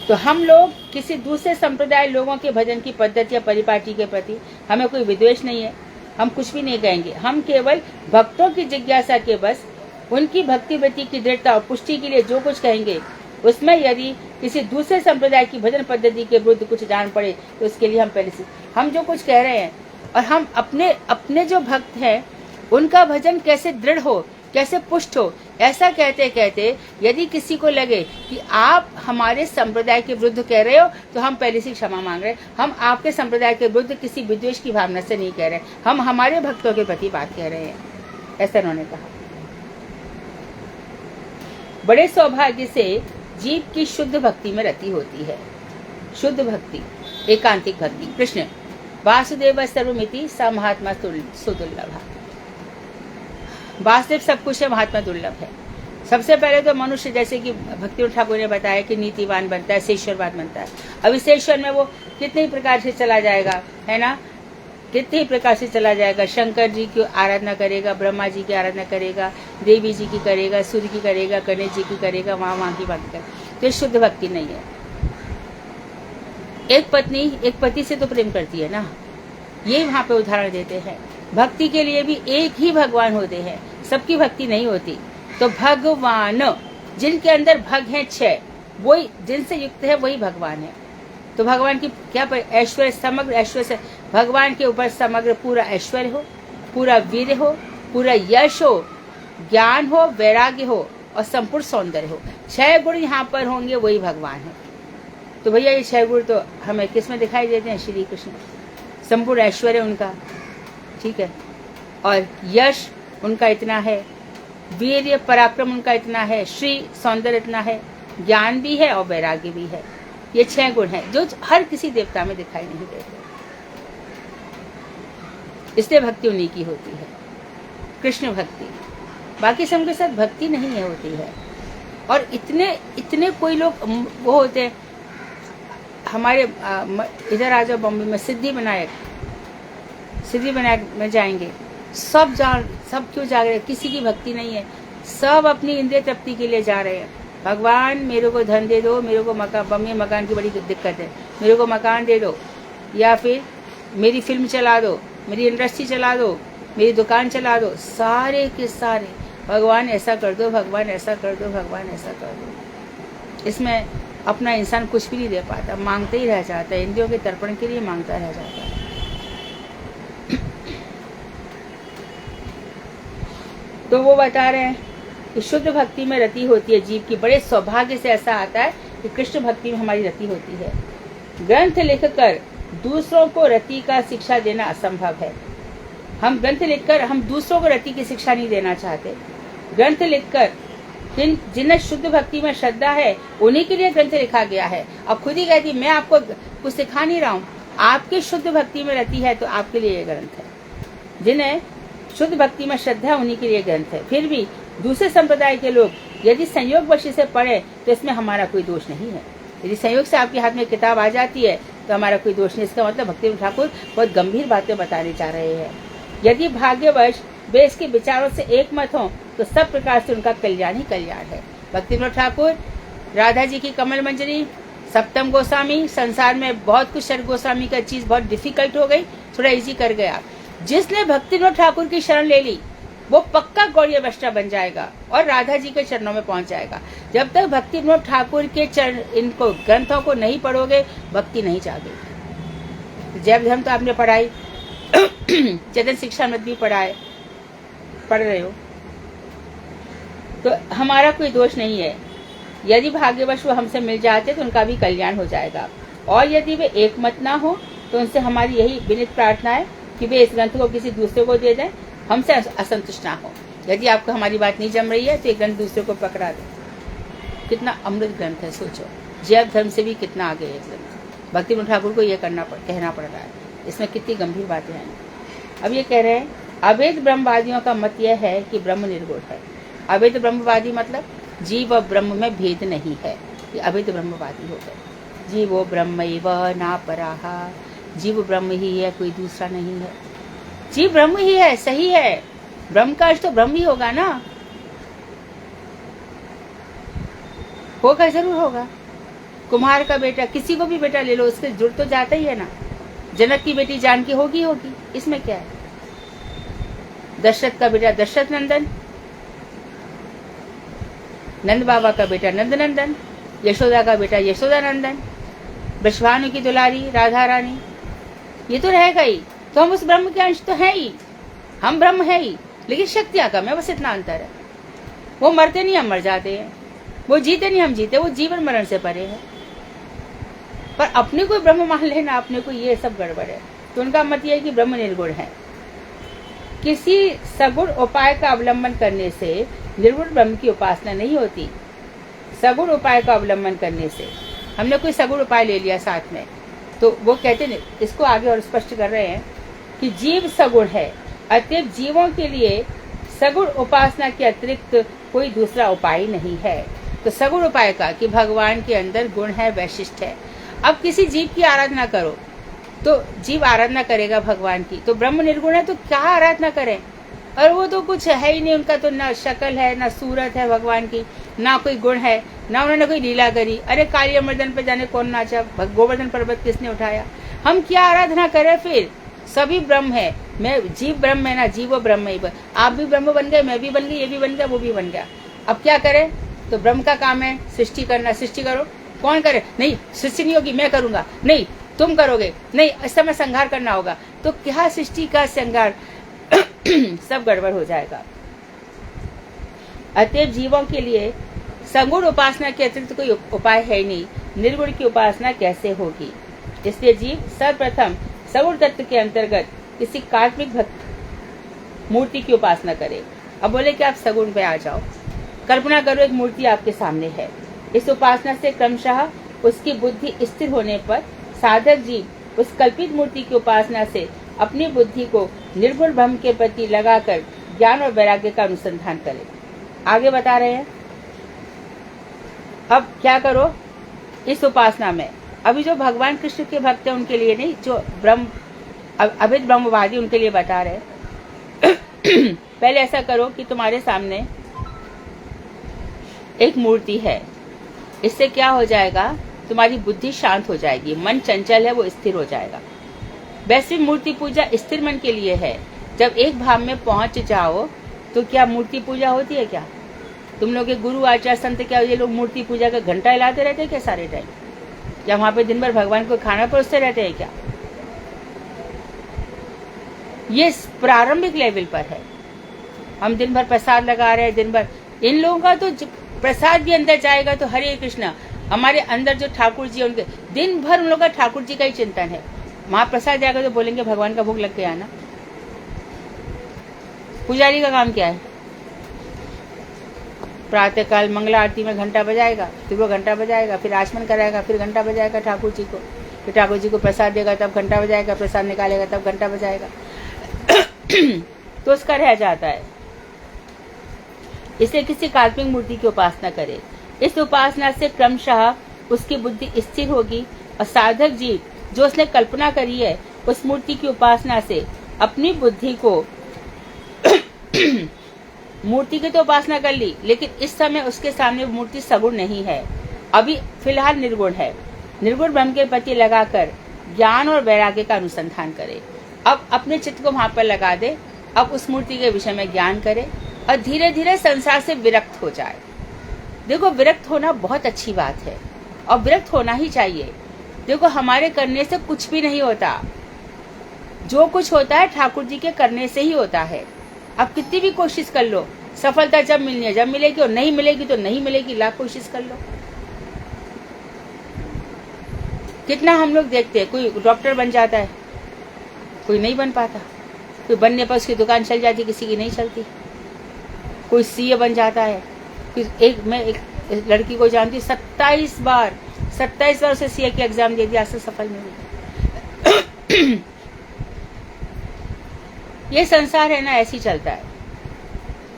तो हम लोग किसी दूसरे संप्रदाय लोगों के भजन की पद्धति या परिपाटी के प्रति हमें कोई विद्वेष नहीं है, हम कुछ भी नहीं कहेंगे। हम केवल भक्तों की जिज्ञासा के बस उनकी भक्ति वृत्ति की दृढ़ता और पुष्टि के लिए जो कुछ कहेंगे, उसमें यदि किसी दूसरे संप्रदाय की भजन पद्धति के विरुद्ध कुछ जान पड़े तो उसके लिए हम पहले से हम जो कुछ कह रहे हैं, और हम अपने जो भक्त हैं उनका भजन कैसे दृढ़ हो, कैसे पुष्ट हो, ऐसा कहते कहते यदि किसी को लगे कि आप हमारे संप्रदाय के विरुद्ध कह रहे हो तो हम पहले से क्षमा मांग रहे हैं। हम आपके संप्रदाय के विरुद्ध किसी विद्वेष की भावना से नहीं कह रहे, हम हमारे भक्तों के प्रति बात कह रहे हैं, ऐसा उन्होंने कहा। बड़े सौभाग्य से जीव की शुद्ध भक्ति में रति होती है। शुद्ध भक्ति, एकांतिक भक्ति। कृष्ण वासुदेव सर्वमिति स महात्मा सुदुर्लभ। वासुदेव सब कुछ है, महात्मा दुर्लभ है। सबसे पहले तो मनुष्य, जैसे कि भक्ति ठाकुर ने बताया कि नीतिवान बनता है, शेषरवाद बनता है। अब इस शेषर में वो कितने प्रकार से चला जाएगा, है ना, कितने प्रकार से चला जाएगा। शंकर जी की आराधना करेगा, ब्रह्मा जी की आराधना करेगा, देवी जी की करेगा, सूर्य की करेगा, गणेश जी की करेगा, वहां की बात कर, तो ये शुद्ध भक्ति नहीं है। एक पत्नी एक पति से तो प्रेम करती है ना, ये वहां पे उदाहरण देते हैं। भक्ति के लिए भी एक ही भगवान होते हैं, सबकी भक्ति नहीं होती। तो भगवान, जिनके अंदर भग है 6, वही जिनसे युक्त है वही भगवान है। तो भगवान की क्या ऐश्वर्य, समग्र ऐश्वर्य से भगवान के ऊपर समग्र पूरा ऐश्वर्य हो, पूरा वीर हो, पूरा यश हो, ज्ञान हो, वैराग्य हो और संपूर्ण सौंदर्य हो। 6 गुण यहाँ पर होंगे, वही भगवान है। तो भैया ये 6 गुण तो हमें किस में दिखाई देते हैं? श्री कृष्ण। संपूर्ण ऐश्वर्य उनका, ठीक है, और यश उनका इतना है, वीर्य पराक्रम उनका इतना है, श्री सौंदर्य इतना है, ज्ञान भी है और वैराग्य भी है। ये 6 गुण हैं जो हर किसी देवता में दिखाई नहीं देते, इसलिए भक्ति उन्हीं की होती है, कृष्ण भक्ति। बाकी सबके साथ भक्ति नहीं है होती है। और इतने कोई लोग वो होते हैं, हमारे इधर आ जाओ बॉम्बे में, सिद्धि विनायक में जाएंगे, सब क्यों जा रहे हैं? किसी की भक्ति नहीं है, सब अपनी इंद्रिय तृप्ति के लिए जा रहे हैं। भगवान मेरे को धन दे दो, मेरे को मकान की बड़ी दिक्कत है, मेरे को मकान दे दो, या फिर मेरी फिल्म चला दो, मेरी इंडस्ट्री चला दो, मेरी दुकान चला दो। सारे के सारे भगवान ऐसा कर दो, भगवान ऐसा कर दो, भगवान ऐसा कर दो। इसमें अपना इंसान कुछ भी नहीं दे पाता, मांगते ही रह जाता है, इंद्रियों के तर्पण के लिए मांगता रह जाता है। तो वो बता रहे हैं कि शुद्ध भक्ति में रति होती है जीव की। बड़े सौभाग्य से ऐसा आता है कि कृष्ण भक्ति में हमारी रति होती है। ग्रंथ लिखकर दूसरों को रति का शिक्षा देना असंभव है। हम ग्रंथ लिखकर हम दूसरों को रति की शिक्षा नहीं देना चाहते। ग्रंथ लिखकर जिन्हें शुद्ध भक्ति में श्रद्धा है उन्हीं के लिए ग्रंथ लिखा गया है। अब खुद ही कहती मैं आपको कुछ सिखा नहीं रहा हूँ, आपकी शुद्ध भक्ति में रति है तो आपके लिए ये ग्रंथ है। जिन्हें शुद्ध भक्ति में श्रद्धा है उन्हीं के लिए ग्रंथ है। फिर भी दूसरे संप्रदाय के लोग यदि संयोगवश से पढ़े तो इसमें हमारा कोई दोष नहीं है। यदि संयोग से आपके हाथ में किताब आ जाती है तो हमारा कोई दोष नहीं। इसका मतलब भक्ति ठाकुर बहुत गंभीर बातें बताने जा रहे हैं। यदि भाग्यवश वे इसके विचारों से एक मत हों तो सब प्रकार से उनका कल्याण ही कल्याण है। भक्ति ठाकुर, राधा जी की कमल मंजरी, सप्तम गोस्वामी, संसार में बहुत कुछ, शर गोस्वामी का चीज बहुत डिफिकल्ट हो गई, थोड़ा इजी कर गया। जिसने भक्ति विनोद ठाकुर की शरण ले ली वो पक्का गौड़ीय वैष्णव बन जाएगा और राधा जी के चरणों में पहुंच जाएगा। जब तक भक्ति विनोद ठाकुर के चरण इनको ग्रंथों को नहीं पढ़ोगे भक्ति नहीं जागेगी। जैव धर्म तो आपने पढ़ाई, चेतन शिक्षामृत भी पढ़ रहे हो, तो हमारा कोई दोष नहीं है। यदि भाग्यवश वो हमसे मिल जाते तो उनका भी कल्याण हो जाएगा, और यदि वे एक मत ना हो तो उनसे हमारी यही विनीत प्रार्थना है कि वे इस ग्रंथ को किसी दूसरे को दे दें, हमसे असंतुष्ट ना हो। यदि आपको हमारी बात नहीं जम रही है तो ये ग्रंथ दूसरे को पकड़ा दे। कितना अमृत ग्रंथ है, सोचो, जैव धर्म से भी कितना आगे है ग्रंथ। भक्ति विनोद ठाकुर को ये कहना पड़ रहा है, इसमें कितनी गंभीर बातें हैं। अब ये कह रहे हैं अवैध ब्रह्मवादियों का मत यह है कि ब्रह्म निर्गुण है। अवैध ब्रह्मवादी मतलब जीव और ब्रह्म में भेद नहीं है, ये अवैध ब्रह्मवादी हो गए। जीवो ब्रह्मैव ना पराहा, जीव ब्रह्म ही है, कोई दूसरा नहीं है। जीव ब्रह्म ही है, सही है, ब्रह्म का अर्थ तो ब्रह्म ही होगा ना, होगा, जरूर होगा। कुम्हार का बेटा, किसी को भी बेटा ले लो, उसके जुड़ तो जाता ही है ना। जनक की बेटी जानकी होगी, इसमें क्या है। दशरथ का बेटा दशरथ नंदन, नंद बाबा का बेटा नंद नंदन, यशोदा का बेटा यशोदा नंदन, ब्रजभानु की दुलारी राधा रानी, ये तो रहेगा ही। तो हम उस ब्रह्म के अंश तो है ही, हम ब्रह्म है ही, लेकिन शक्तियां कम है, बस इतना अंतर है। वो मरते नहीं, हम मर जाते हैं। वो जीते नहीं, हम जीते। वो जीवन मरण से परे है। पर अपने को ब्रह्म मान लेना, अपने को, ये सब गड़बड़ है। तो उनका मत यह है कि ब्रह्म निर्गुण है। किसी सगुण उपाय का अवलंबन करने से निर्गुण ब्रह्म की उपासना नहीं होती। सगुण उपाय का अवलंबन करने से, हमने कोई सगुण उपाय ले लिया साथ में, तो वो कहते हैं, इसको आगे और स्पष्ट कर रहे हैं कि जीव सगुण है, अतएव जीवों के लिए सगुण उपासना के अतिरिक्त कोई दूसरा उपाय नहीं है। तो सगुण उपाय का कि भगवान के अंदर गुण है, वैशिष्ट है। अब किसी जीव की आराधना करो तो जीव आराधना करेगा भगवान की, तो ब्रह्म निर्गुण है तो क्या आराधना करें। और वो तो कुछ है ही नहीं, उनका तो ना शक्ल है, ना सूरत है भगवान की, ना कोई गुण है, ना उन्होंने कोई लीला करी। अरे काली मर्दन पे जाने कौन नाचा, गोवर्धन पर्वत किसने उठाया। हम क्या आराधना करें फिर। सभी ब्रह्म है, मैं जीव ब्रह्म है ना, जीवो ब्रह्म ही। आप भी ब्रह्म बन गए, मैं भी बन गई, ये भी बन गया, वो भी बन गया। अब क्या करें। तो ब्रह्म का काम है सृष्टि करना, सृष्टि करो। कौन करे, नहीं सृष्टि नहीं होगी, मैं करूंगा, नहीं तुम करोगे, नहीं इस समय संहार करना होगा। तो क्या सृष्टि का संहार, सब गड़बड़ हो जाएगा। अतएव जीवों के लिए सगुण उपासना के अतिरिक्त कोई उपाय है नहीं, निर्गुण की उपासना कैसे होगी। इसलिए जीव सर्वप्रथम सगुण तत्व के अंतर्गत किसी काल्पनिक भक्त मूर्ति की उपासना करे। अब बोले कि आप सगुण पे आ जाओ, कल्पना करो एक मूर्ति आपके सामने है। इस उपासना से क्रमशः उसकी बुद्धि स्थिर होने पर साधक जीव उस कल्पित मूर्ति की उपासना से अपनी बुद्धि को निर्गुण ब्रह्म के प्रति लगाकर ज्ञान और वैराग्य का अनुसंधान करे। आगे बता रहे हैं, अब क्या करो इस उपासना में। अभी जो भगवान कृष्ण के भक्त हैं उनके लिए नहीं, जो अवैध ब्रह्मवादी उनके लिए बता रहे हैं। पहले ऐसा करो कि तुम्हारे सामने एक मूर्ति है, इससे क्या हो जाएगा, तुम्हारी बुद्धि शांत हो जाएगी, मन चंचल है वो स्थिर हो जाएगा। वैसे मूर्ति पूजा स्थिर मन के लिए है। जब एक भाव में पहुंच जाओ तो क्या मूर्ति पूजा होती है क्या। तुम लोग के गुरु आचार्य संत क्या ये लोग मूर्ति पूजा का घंटा हिलाते रहते हैं क्या सारे टाइम, क्या वहां पे दिन भर भगवान को खाना परोसते रहते हैं क्या। ये प्रारंभिक लेवल पर है। हम दिन भर प्रसाद लगा रहे हैं, दिन भर इन लोगों का तो प्रसाद भी अंदर जाएगा तो हरे कृष्णा, हमारे अंदर जो ठाकुर जी उनके दिन भर उन लोगों का ठाकुर जी का ही चिंतन है। वहां प्रसाद जाएगा तो बोलेंगे भगवान का भोग लग गया ना। पुजारी का काम क्या है, प्रातः काल मंगला आरती में घंटा बजाएगा, फिर वो घंटा बजाएगा, फिर आचमन कराएगा, फिर घंटा बजाएगा ठाकुर जी को, फिर ठाकुर जी को प्रसाद देगा तब घंटा बजाएगा, प्रसाद निकालेगा तब घंटा बजाएगा। तो उसका रह जाता है। इसे किसी काल्पनिक मूर्ति की उपासना करे। इस उपासना से क्रमशः उसकी बुद्धि स्थिर होगी और साधक जीव जो उसने कल्पना करी है उस मूर्ति की उपासना से अपनी बुद्धि को मूर्ति की तो उपासना कर ली, लेकिन इस समय उसके सामने मूर्ति सगुण नहीं है, अभी फिलहाल निर्गुण है। निर्गुण ब्रह्म के प्रति लगाकर ज्ञान और वैराग्य का अनुसंधान करे। अब अपने चित्त को वहां पर लगा दे, अब उस मूर्ति के विषय में ज्ञान करे और धीरे धीरे संसार से विरक्त हो जाए। देखो, विरक्त होना बहुत अच्छी बात है और विरक्त होना ही चाहिए। देखो, हमारे करने से कुछ भी नहीं होता, जो कुछ होता है ठाकुर जी के करने से ही होता है। अब कितनी भी कोशिश कर लो, सफलता जब मिलनी है जब मिलेगी, और नहीं मिलेगी तो नहीं मिलेगी, लाख कोशिश कर लो। कितना हम लोग देखते हैं, कोई डॉक्टर बन जाता है, कोई नहीं बन पाता, कोई बनने पर उसकी दुकान चल जाती, किसी की नहीं चलती, कोई सीए बन जाता है। मैं एक लड़की को जानती हूँ, 27 बार उसे सीए की एग्जाम दे दिया, आज तक सफल नहीं हुई। ये संसार है ना, ऐसे ही चलता है,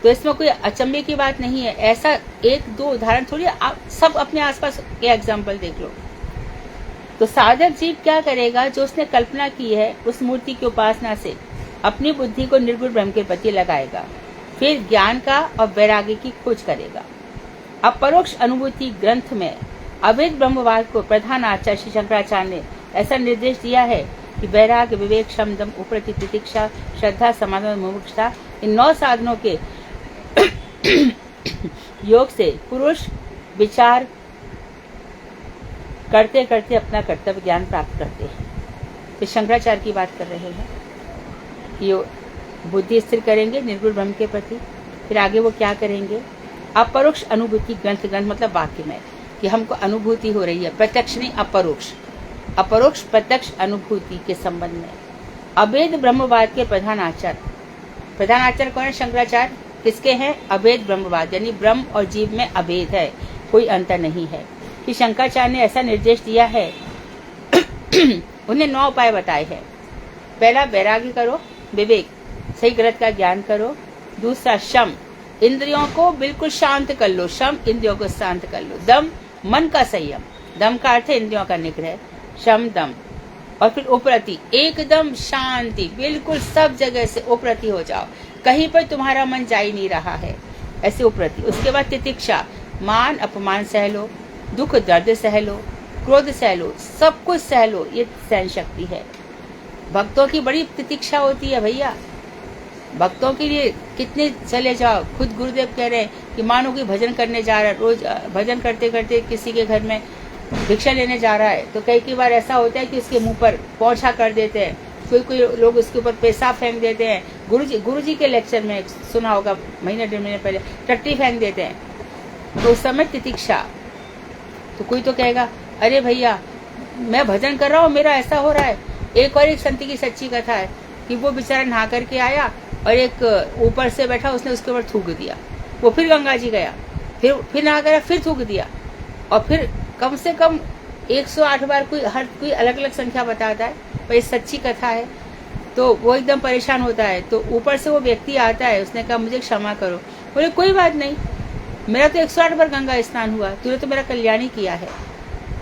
तो इसमें कोई अचंभे की बात नहीं है। ऐसा एक दो उदाहरण थोड़ी, आप सब अपने आसपास के एग्जाम्पल देख लो। तो साधक जीव क्या करेगा, जो उसने कल्पना की है उस मूर्ति की उपासना से अपनी बुद्धि को निर्गुण ब्रह्म के प्रति लगाएगा, फिर ज्ञान का और वैराग्य की खोज करेगा। अपरोक्ष अनुभूति ग्रंथ में अवैध ब्रह्मवाद को प्रधान आचार्य श्री शंकराचार्य ने ऐसा निर्देश दिया है कि वैराग्य, विवेक, शम, दम, उपरति, तितिक्षा, श्रद्धा, समाधान, मुमुक्षुता, इन 9 साधनों के योग से पुरुष विचार करते करते अपना कर्तव्य ज्ञान प्राप्त करते हैं। तो शंकराचार्य की बात कर रहे हैं कि बुद्धि स्थिर करेंगे निर्गुण ब्रह्म के प्रति, फिर आगे वो क्या करेंगे, अपरोक्ष अनुभूति ग्रंथ मतलब वाक्य में कि हमको अनुभूति हो रही है, प्रत्यक्ष नहीं अपरोक्ष प्रत्यक्ष अनुभूति के संबंध में अभेद ब्रह्मवाद के प्रधान आचार्य कौन है, शंकराचार्य। किसके हैं, अभेद ब्रह्मवाद, यानी ब्रह्म और जीव में अभेद है, कोई अंतर नहीं है। कि शंकराचार्य ने ऐसा निर्देश दिया है। उन्हें 9 उपाय बताए हैं। पहला, वैराग्य करो, विवेक, सही गलत का ज्ञान करो। दूसरा, शम, इंद्रियों को बिल्कुल शांत कर लो, शम, इंद्रियों को शांत कर लो। दम, मन का संयम, दम का अर्थ है इंद्रियों का निग्रह, शम दम। और फिर उपरति, एकदम शांति, बिल्कुल सब जगह से उपरति हो जाओ, कहीं पर तुम्हारा मन जा ही नहीं रहा है, ऐसे उपरति। उसके बाद तितिक्षा, मान अपमान सह लो, दुख दर्द सह लो, क्रोध सह लो, सब कुछ सह लो, ये सहन शक्ति है। भक्तों की बड़ी तितिक्षा होती है भैया, भक्तों के लिए कितने चले जाओ। खुद गुरुदेव कह रहे हैं कि मानो कि भजन करने जा रहा है, रोज भजन करते करते किसी के घर में भिक्षा लेने जा रहा है, तो कई बार ऐसा होता है कि उसके मुंह पर पोंछा कर देते हैं, कोई लोग उसके ऊपर पेशाब फेंक देते हैं। गुरुजी के लेक्चर में सुना होगा, महीने 1.5 महीने पहले, टट्टी फेंक देते हैं। तो उस समय तितिक्षा, तो कोई तो कहेगा अरे भैया मैं भजन कर रहा हूँ, मेरा ऐसा हो रहा है। एक संत की सच्ची कथा है कि वो बेचारा नहा करके आया और एक ऊपर से बैठा, उसने उसके ऊपर थूक दिया। वो फिर गंगा जी गया, फिर नहा गया, फिर थूक दिया, और फिर कम से कम 108 बार, कोई अलग अलग संख्या बताता है, पर ये सच्ची कथा है। तो वो एकदम परेशान होता है, तो ऊपर से वो व्यक्ति आता है, उसने कहा मुझे क्षमा करो। बोले कोई बात नहीं, मेरा तो 108 बार गंगा स्नान हुआ, तूने तो मेरा कल्याण ही किया है।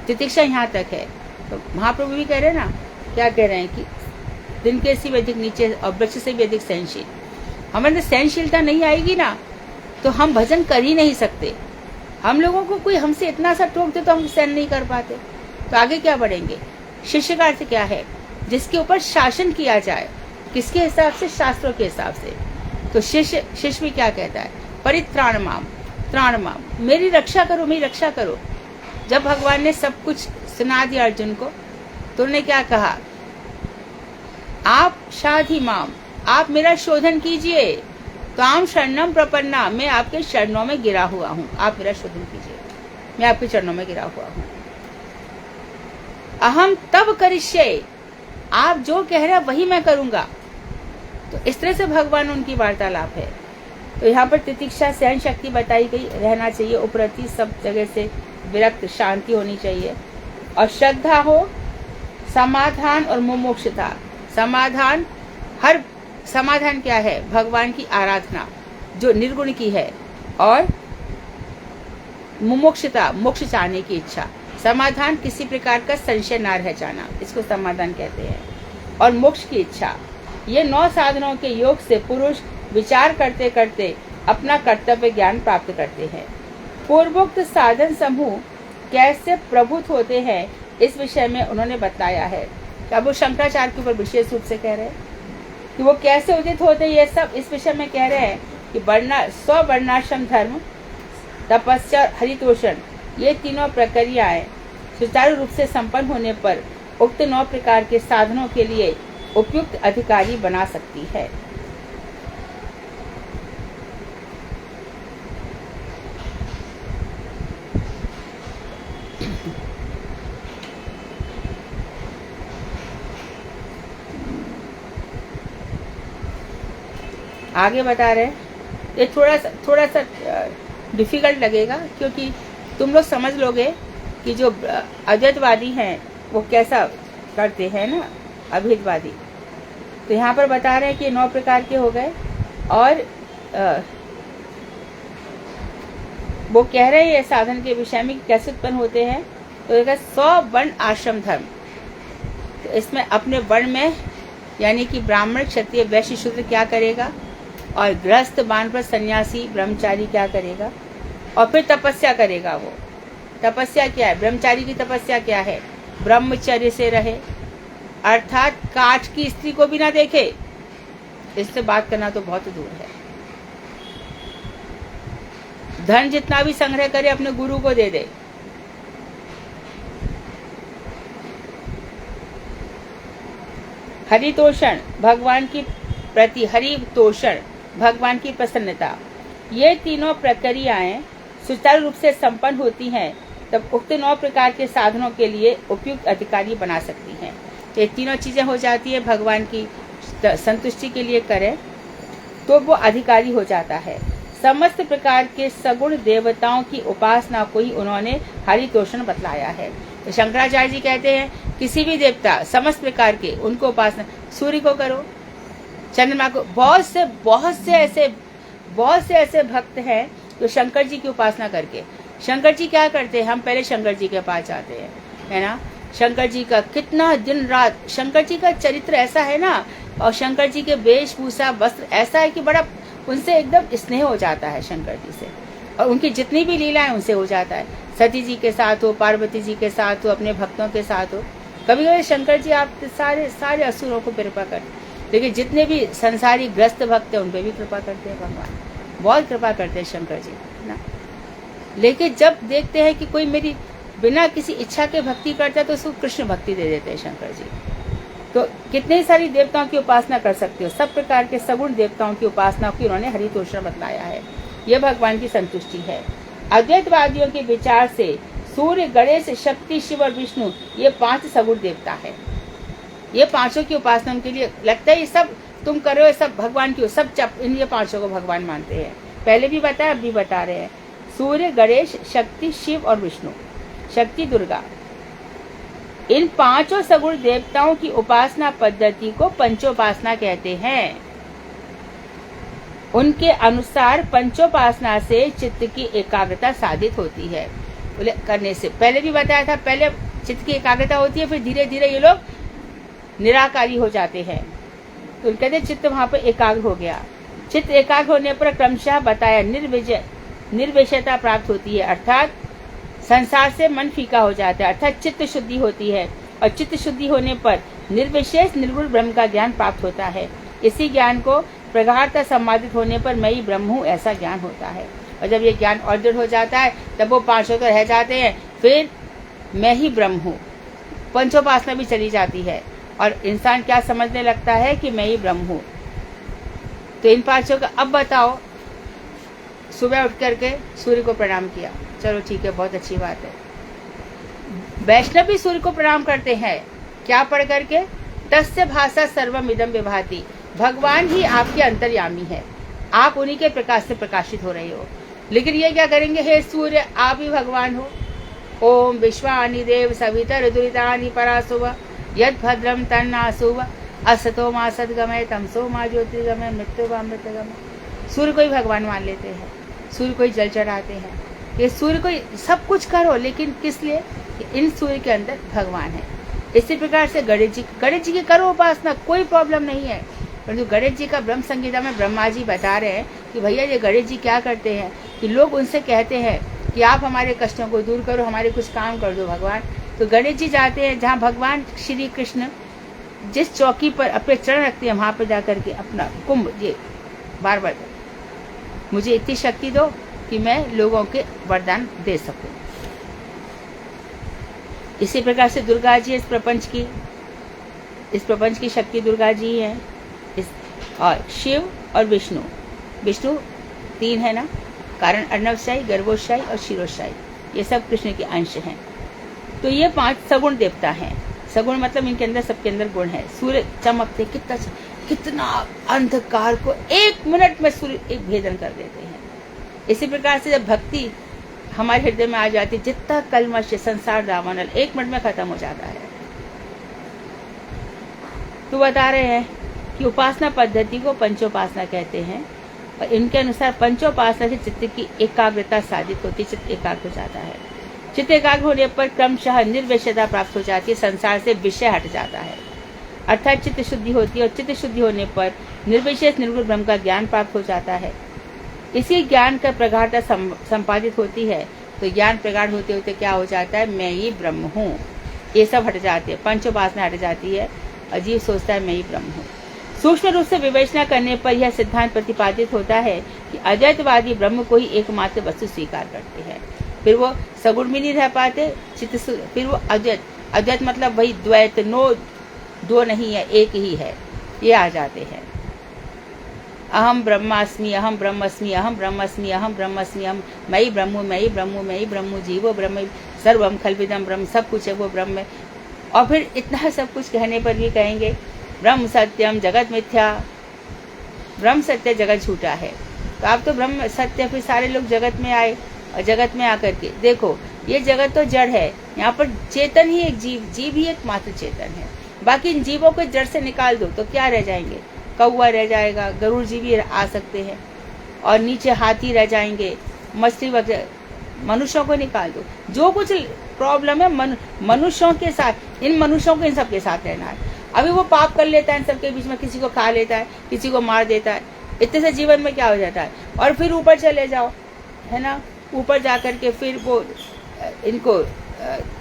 तितिक्षा यहाँ तक है। तो महाप्रभु भी कह रहे हैं ना, क्या कह रहे हैं कि दिन के से भी अधिक नीचे और वृक्ष से भी अधिक सहनशील। हमारे अंदर सहनशीलता नहीं आएगी ना, तो हम भजन कर ही नहीं सकते। हम लोगों को कोई हमसे इतना सा टोक दे तो हम सहन नहीं कर पाते, तो आगे क्या बढ़ेंगे। शिष्य का अर्थ क्या है, जिसके ऊपर शासन किया जाए, किसके हिसाब से, शास्त्रों के हिसाब से। तो शिष्य भी क्या कहता है, परित्राण माम, मेरी रक्षा करो, मेरी रक्षा करो। जब भगवान ने सब कुछ सुना दिया अर्जुन को, तो उन्होंने क्या कहा, आप शाधि माम, आप मेरा शोधन कीजिए। त्वाम शरणम प्रपन्ना, मैं आपके चरणों में गिरा हुआ हूँ, आप मेरा शोधन कीजिए, मैं आपके चरणों में गिरा हुआ हूँ। अहम तब करिष्ये, आप जो कह रहे हैं वही मैं करूंगा। तो इस तरह से भगवान उनकी वार्तालाप है। तो यहाँ पर तितिक्षा, सहन शक्ति बताई गई, रहना चाहिए उपरति, सब जगह से विरक्त, शांति होनी चाहिए, और श्रद्धा हो, समाधान और मुमुक्षुता। समाधान, हर समाधान क्या है, भगवान की आराधना जो निर्गुण की है, और मुमुक्षुता, मोक्ष चाहने की इच्छा। समाधान, किसी प्रकार का संशय ना रह जाना, इसको समाधान कहते हैं, और मोक्ष की इच्छा। ये 9 साधनों के योग से पुरुष विचार करते करते अपना कर्तव्य ज्ञान प्राप्त करते हैं। पूर्वोक्त साधन समूह कैसे प्रभुत होते हैं, इस विषय में उन्होंने बताया है। अब वो शंकराचार्य के ऊपर विशेष रूप से कह रहे हैं कि वो कैसे उदित होते हैं, ये सब इस विषय में कह रहे हैं कि वर्णाश्रम धर्म, तपस्या, हरितोषण, ये तीनों प्रक्रियाएं सुचारू रूप से संपन्न होने पर उक्त 9 प्रकार के साधनों के लिए उपयुक्त अधिकारी बना सकती है। आगे बता रहे हैं, ये थोड़ा सा डिफिकल्ट लगेगा, क्योंकि तुम लोग समझ लोगे कि जो अद्वैतवादी हैं वो कैसा करते हैं ना, अभेदवादी। तो यहाँ पर बता रहे हैं कि 9 प्रकार के हो गए, और वो कह रहे हैं ये साधन के विषय में कैसे उत्पन्न होते हैं। तो 100 वर्ण आश्रम धर्म, तो इसमें अपने वर्ण में यानी कि ब्राह्मण, क्षत्रिय, वैश्य, शूद्र क्या करेगा, और गृहस्थ, वानप्रस्थ, सन्यासी, ब्रह्मचारी क्या करेगा, और फिर तपस्या करेगा। वो तपस्या क्या है, ब्रह्मचारी की तपस्या क्या है, ब्रह्मचर्य से रहे, अर्थात काठ की स्त्री को भी ना देखे। इससे बात करना तो बहुत दूर है। धन जितना भी संग्रह करे अपने गुरु को दे दे। हरितोषण, भगवान की प्रति हरितोषण, भगवान की प्रसन्नता, ये तीनों प्रक्रियाएं सुचारू रूप से संपन्न होती हैं तब उक्त 9 प्रकार के साधनों के लिए उपयुक्त अधिकारी बना सकती हैं। ये तीनों चीजें हो जाती है, भगवान की संतुष्टि के लिए करें तो वो अधिकारी हो जाता है। समस्त प्रकार के सगुण देवताओं की उपासना को ही उन्होंने हरितोषण बतलाया है। तो शंकराचार्य जी कहते हैं किसी भी देवता समस्त प्रकार के, उनको उपासना, सूर्य को करो, चंद्रमा को, बहुत से ऐसे भक्त हैं जो शंकर जी की उपासना करके, शंकर जी क्या करते हैं, हम पहले शंकर जी के पास जाते हैं, है ना। शंकर जी का कितना दिन रात, शंकर जी का चरित्र ऐसा है ना, और शंकर जी के वेशभूषा, वस्त्र ऐसा है कि बड़ा उनसे एकदम स्नेह हो जाता है शंकर जी से, और उनकी जितनी भी लीलाएं उनसे हो जाता है। सती जी के साथ हो, पार्वती जी के साथ हो, अपने भक्तों के साथ हो। कभी कभी शंकर जी आप सारे असुरों को कृपा करते, लेकिन जितने भी संसारी ग्रस्त भक्त हैं उन पे भी कृपा करते हैं भगवान, बहुत कृपा करते हैं शंकर जी ना। लेकिन जब देखते हैं कि कोई मेरी बिना किसी इच्छा के भक्ति करता है तो उसको कृष्ण भक्ति दे देते हैं शंकर जी। तो कितनी सारी देवताओं की उपासना कर सकते हो, सब प्रकार के सगुण देवताओं की उपासना को उन्होंने हरितोषण बतलाया है। यह भगवान की संतुष्टि है। अद्वैतवादियों के विचार से सूर्य, गणेश, शक्ति, शिव और विष्णु ये 5 सगुण देवता है। ये 5 की उपासना के लिए लगता है ये सब तुम करो, ये सब भगवान की, सब इन ये 5 को भगवान मानते हैं। पहले भी बताया, अब भी बता रहे हैं। सूर्य, गणेश, शक्ति, शिव और विष्णु, शक्ति दुर्गा, इन 5 सगुण देवताओं की उपासना पद्धति को पंचोपासना कहते हैं। उनके अनुसार पंचोपासना से चित्त की एकाग्रता साधित होती है। बोले करने से पहले भी बताया था, पहले चित्त की एकाग्रता होती है, फिर धीरे धीरे ये लोग निराकारी हो जाते हैं। तो कहते हैं चित्त वहां पर एकाग्र हो गया। चित्त एकाग्र होने पर क्रमशः बताया निर्विषयता प्राप्त होती है, अर्थात संसार से मन फीका हो जाता है, अर्थात चित्त शुद्धि होती है। और चित्त शुद्धि होने पर निर्विशेष निर्गुण ब्रह्म का ज्ञान प्राप्त होता है। इसी ज्ञान को प्रगाढ़ता सम्मादित होने पर मैं ही ब्रह्म हूँ ऐसा ज्ञान होता है। और जब ये ज्ञान और दृढ़ हो जाता है तब वो 5 तो रह जाते हैं, फिर मैं ही ब्रह्म हूँ, पंचोपासना भी चली जाती है और इंसान क्या समझने लगता है कि मैं ही ब्रह्म हूँ। तो इन 5 का अब बताओ, सुबह उठ करके सूर्य को प्रणाम किया, चलो ठीक है, बहुत अच्छी बात है। वैष्णव भी सूर्य को प्रणाम करते हैं, क्या पढ़ करके, तस्य भाषा सर्वम इदम विभाति, भगवान ही आपके अंतर्यामी है, आप उन्हीं के प्रकाश से प्रकाशित हो रहे हो। लेकिन ये क्या करेंगे, हे सूर्य आप ही भगवान हो। ओम विश्वानि देव सवितर दुरितानि परासुव यद भद्रम तन्नासुव असतो मा सद्गमय तमसो मा ज्योतिर्गमय मृत्यु वा अमृतगमय। सूर्य को ही भगवान मान लेते हैं, सूर्य को ही जल चढ़ाते हैं। ये सूर्य को सब कुछ करो, लेकिन किस लिए, इन सूर्य के अंदर भगवान है। इसी प्रकार से गणेश जी की करो उपासना, कोई प्रॉब्लम नहीं है। परंतु गणेश जी का ब्रह्म संगीता में ब्रह्मा जी बता रहे हैं कि भैया ये गणेश जी क्या करते हैं कि लोग उनसे कहते हैं कि आप हमारे कष्टों को दूर करो, हमारे कुछ काम कर दो भगवान। तो गणेश जी जाते हैं जहाँ भगवान श्री कृष्ण जिस चौकी पर अपने चरण रखते हैं वहां पर जाकर के अपना कुंभ ये बार बार मुझे इतनी शक्ति दो कि मैं लोगों के वरदान दे सकूं। इसी प्रकार से दुर्गा जी इस प्रपंच की शक्ति दुर्गा जी है। और शिव और विष्णु, विष्णु 3 है ना, कारण अर्णवशाही, गर्भोशाही और शिरोशाही, ये सब कृष्ण के अंश हैं। तो ये 5 सगुण देवता हैं। सगुण मतलब इनके अंदर, सबके अंदर गुण है। सूर्य चमकते, कितना अंधकार को 1 मिनट में सूर्य एक भेदन कर देते हैं। इसी प्रकार से जब भक्ति हमारे हृदय में आ जाती है, जितना कलमश संसार दावानल 1 मिनट में खत्म हो जाता है। तो बता रहे हैं कि उपासना पद्धति को पंचोपासना कहते हैं और इनके अनुसार पंचोपासना से चित्त की एकाग्रता साधित होती, चित्त एकाग्र हो जाता है। चित्त एकाग्र होने पर क्रमशः निर्विषयता प्राप्त हो जाती है, संसार से विषय हट जाता है, अर्थात चित्त शुद्धि होती है। और चित्त शुद्धि होने पर निर्विशेष निर्गुण ब्रह्म का ज्ञान प्राप्त हो जाता है। इसी ज्ञान का प्रगाढ़ता संपादित होती है। तो ज्ञान प्रगाढ़ होते होते क्या हो जाता है, मैं ही ब्रह्म हूँ, ये सब हट जाते हैं, पंचोपासना हट जाती है। अजीब सोचता है मैं ही ब्रह्म हूँ। सूक्ष्म रूप से विवेचना करने पर यह सिद्धांत प्रतिपादित होता है कि अद्वैतवादी ब्रह्म को ही एकमात्र वस्तु स्वीकार करते हैं। फिर वो सगुण भी नहीं रह पाते, फिर वो अद्वैत मतलब वही द्वैत, नो दो नहीं है, एक ही है, ये आ जाते हैं। अहम ब्रह्मास्मि, अहम ब्रह्मस्मि, अहम ब्रह्मस्मि, अहम ब्रह्मस्मि, हम मैं ही ब्रह्म, मैं ही ब्रह्म, मैं ही ब्रह्म, जीवो ब्रह्म, सर्वम खल्विदम ब्रह्म, सब कुछ है वो ब्रह्म है। और फिर इतना सब कुछ कहने पर भी कहेंगे ब्रह्म सत्यम जगत मिथ्या, ब्रह्म सत्य जगत झूठा है। तो आप तो ब्रह्म सत्य, फिर सारे लोग जगत में आए और जगत में आकर के देखो ये जगत तो जड़ है, यहाँ पर चेतन ही एक जीव ही एक मात्र चेतन है। बाकी इन जीवों को जड़ से निकाल दो तो क्या रह जाएंगे, कौवा रह जाएगा, गरुड़ जी भी आ सकते हैं, और नीचे हाथी रह जाएंगे, मछली वगैरह। मनुष्यों को निकाल दो, जो कुछ प्रॉब्लम है मनुष्यों के साथ, इन मनुष्यों को इन सबके साथ रहना है। अभी वो पाप कर लेता है इन सबके बीच में, किसी को खा लेता है, किसी को मार देता है, इतने से जीवन में क्या हो जाता है। और फिर ऊपर चले जाओ, है ना, ऊपर जाकर के फिर वो इनको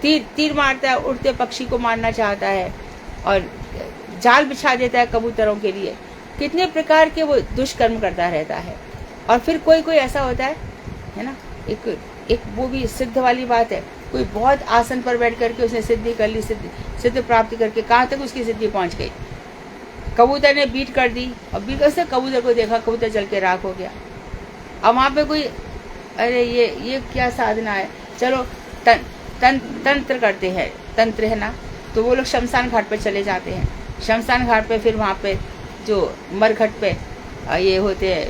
तीर मारता है, उड़ते पक्षी को मारना चाहता है और जाल बिछा देता है कबूतरों के लिए। कितने प्रकार के वो दुष्कर्म करता रहता है। और फिर कोई ऐसा होता है ना, एक वो भी सिद्ध वाली बात है, कोई बहुत आसन पर बैठ करके उसने सिद्धि कर ली, सिद्ध प्राप्ति करके कहाँ तक उसकी सिद्धि पहुंच गई। कबूतर ने बीट कर दी और बीट से कबूतर को देखा, कबूतर चल के राख हो गया। अब वहाँ पे कोई अरे ये क्या साधना है, चलो तंत्र करते हैं, तंत्र है ना, तो वो लोग शमशान घाट पे चले जाते हैं। शमशान घाट पे फिर वहाँ पे जो मरघट पे ये होते हैं,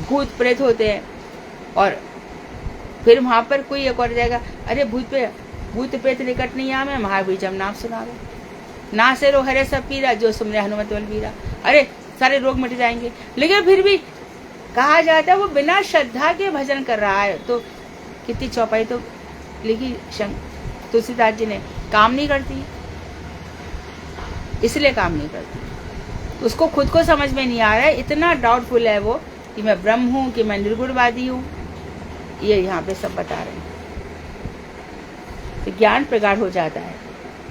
भूत प्रेत होते हैं, और फिर वहाँ पर कोई एक और जाएगा, अरे भूत प्रेत निकट नहीं आवे, महावीर जब नाम सुनावे, ना से रो हरे सब पीरा, जो सुमरे हनुमत बलबीरा। अरे सारे रोग मिट जाएंगे। लेकिन फिर भी कहा जाता है वो बिना श्रद्धा के भजन कर रहा है। तो कितनी चौपाई तो लिखी तुलसीदास जी ने, काम नहीं करती, इसलिए काम नहीं करती। उसको खुद को समझ में नहीं आ रहा है, इतना डाउटफुल है वो कि मैं ब्रह्म हूँ कि मैं निर्गुणवादी हूँ। ये यहाँ पे सब बता रहे हैं। तो ज्ञान प्रगाढ़ हो जाता है।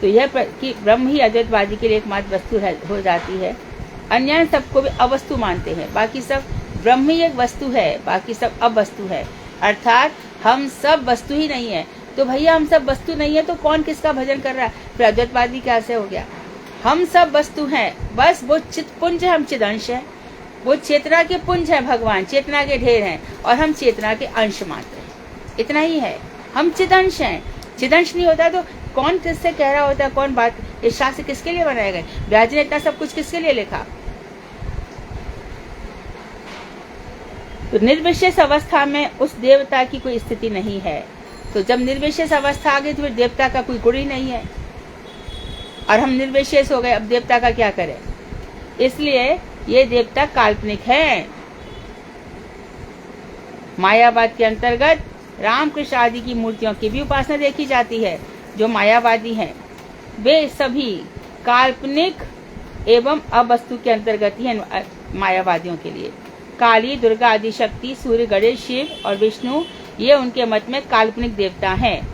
तो यह कि ब्रह्म ही अद्वैतवादी के लिए एकमात्र वस्तु हो जाती है। अन्य सबको भी अवस्तु मानते हैं, बाकी सब ब्रह्म ही एक वस्तु है, बाकी सब अवस्तु है। अर्थात हम सब वस्तु ही नहीं है। तो भैया हम सब वस्तु नहीं है तो कौन किसका भजन कर रहा है, फिर अद्वैतवादी कैसे हो गया। हम सब वस्तु हैं, बस वो चित्पुंज, हम चिदंश है, वो चेतना के पुंज है, भगवान चेतना के ढेर हैं और हम चेतना के अंश मात्र हैं, इतना ही है। हम चिदंश हैं। चिदंश नहीं होता तो कौन किससे कह रहा होता है, कौन बात, ये शास्त्र किसके लिए बनाए गए, व्यास ने इतना सब कुछ किसके लिए लिखा। तो निर्विशेष अवस्था में उस देवता की कोई स्थिति नहीं है। तो जब निर्विशेष अवस्था आ गई तो फिर देवता का कोई गुण ही नहीं है, और हम निर्विशेष हो गए, अब देवता का क्या करें। इसलिए ये देवता काल्पनिक है। मायावाद के अंतर्गत रामकृष्ण आदि की मूर्तियों की भी उपासना देखी जाती है। जो मायावादी हैं वे सभी काल्पनिक एवं अवस्तु के अंतर्गत ही हैं। मायावादियों के लिए काली, दुर्गा आदि शक्ति, सूर्य, गणेश, शिव और विष्णु ये उनके मत में काल्पनिक देवता हैं।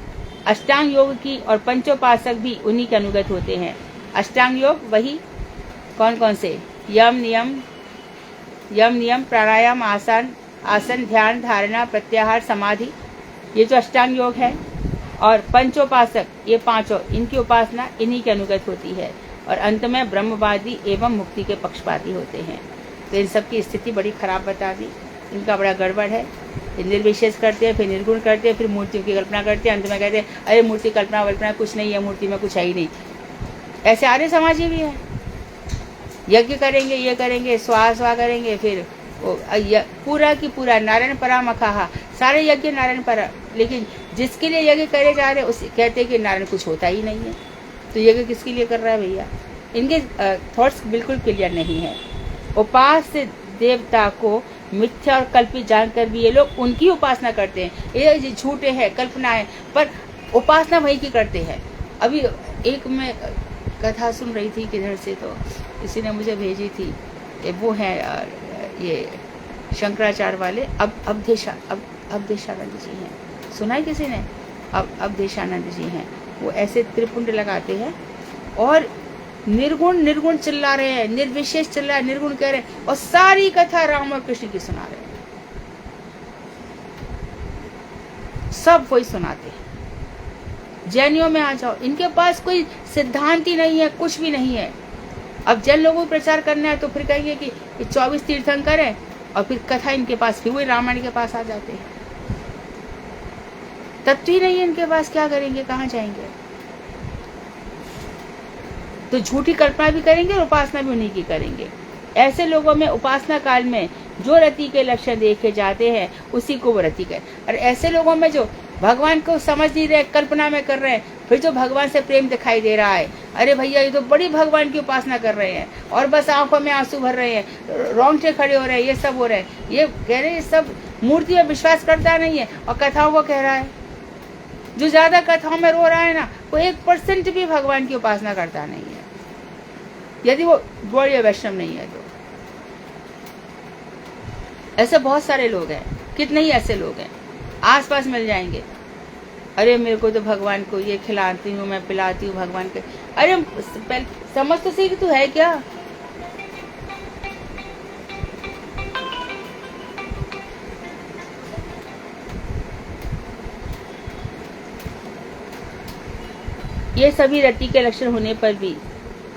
अष्टांग योग की और पंचोपासक भी उन्हीं के अनुगत होते हैं। अष्टांग योग वही कौन कौन से? यम नियम, प्राणायाम, आसन, ध्यान, धारणा, प्रत्याहार, समाधि, ये जो अष्टांग योग है। और पंचोपासक, ये पांचों, इनकी उपासना इन्हीं के अनुगत होती है। और अंत में ब्रह्मवादी एवं मुक्ति के पक्षपाती होते हैं। तो इन सब की स्थिति बड़ी खराब बता दी, इनका बड़ा गड़बड़ है। निर्विशेष करते हैं, फिर निर्गुण करते हैं, फिर मूर्तियों की कल्पना करते हैं, अंत में कहते हैं अरे मूर्ति कल्पना वल्पना कुछ नहीं है, मूर्ति में कुछ है ही नहीं। ऐसे आर्य समाजी भी है, यज्ञ करेंगे, ये करेंगे, स्वा करेंगे, फिर पूरा की पूरा नारायण परामखा, सारे यज्ञ नारायण परा, लेकिन जिसके लिए यज्ञ करे जा रहे हैं उस कहते हैं कि नारायण कुछ होता ही नहीं है। तो यज्ञ किसके लिए कर रहा है भैया? इनके थॉट्स बिल्कुल क्लियर नहीं है। उपास्य देवता को मिथ्या और कल्पित जानकर भी ये लोग उनकी उपासना करते हैं। ये झूठे हैं, कल्पना है, पर उपासना वही की करते हैं। अभी एक मैं कथा सुन रही थी किधर से, तो किसी ने मुझे भेजी थी, वो है ये शंकराचार्य वाले अवधेशानंद जी हैं, सुना है किसी ने? अवधेशानंद जी हैं, वो ऐसे त्रिपुंड लगाते हैं और निर्गुण चिल्ला रहे हैं, निर्विशेष चिल्ला रहे हैं, निर्गुण कह रहे हैं, और सारी कथा राम और कृष्ण की सुना रहे हैं, सब वही सुनाते हैं। जैनियों में आ जाओ, इनके पास कोई सिद्धांत ही नहीं है, कुछ भी नहीं है। अब जैन लोगों को प्रचार करना है तो फिर कहेंगे कि 24 तीर्थंकर है, और फिर कथा इनके पास, फिर वही रामायण के पास आ जाते हैं। तत्व ही नहीं है इनके पास, क्या करेंगे, कहाँ जाएंगे? तो झूठी कल्पना भी करेंगे और उपासना भी उन्हीं की करेंगे। ऐसे लोगों में उपासना काल में जो रति के लक्षण देखे जाते हैं उसी को वो रति कहे। और ऐसे लोगों में जो भगवान को समझ नहीं रहे, कल्पना में कर रहे हैं, फिर जो भगवान से प्रेम दिखाई दे रहा है, अरे भैया ये तो बड़ी भगवान की उपासना कर रहे हैं, और बस आंखों में आंसू भर रहे हैं, रोंगटे खड़े हो रहे हैं, ये सब हो रहे हैं, ये कह रहे हैं सब मूर्ति में विश्वास करता नहीं है, और कथाओं को कह रहा है। जो ज्यादा कथाओं में रो रहा है ना, वो 1% भी भगवान की उपासना करता नहीं है, यदि वो गौड़ीय वैष्णव नहीं है तो। ऐसे बहुत सारे लोग हैं, कितने ही ऐसे लोग हैं, आसपास मिल जाएंगे। अरे मेरे को तो भगवान को ये खिलाती हूँ, मैं पिलाती हूँ भगवान के। अरे समझ तो सही कि तू है क्या? ये सभी रति के लक्षण होने पर भी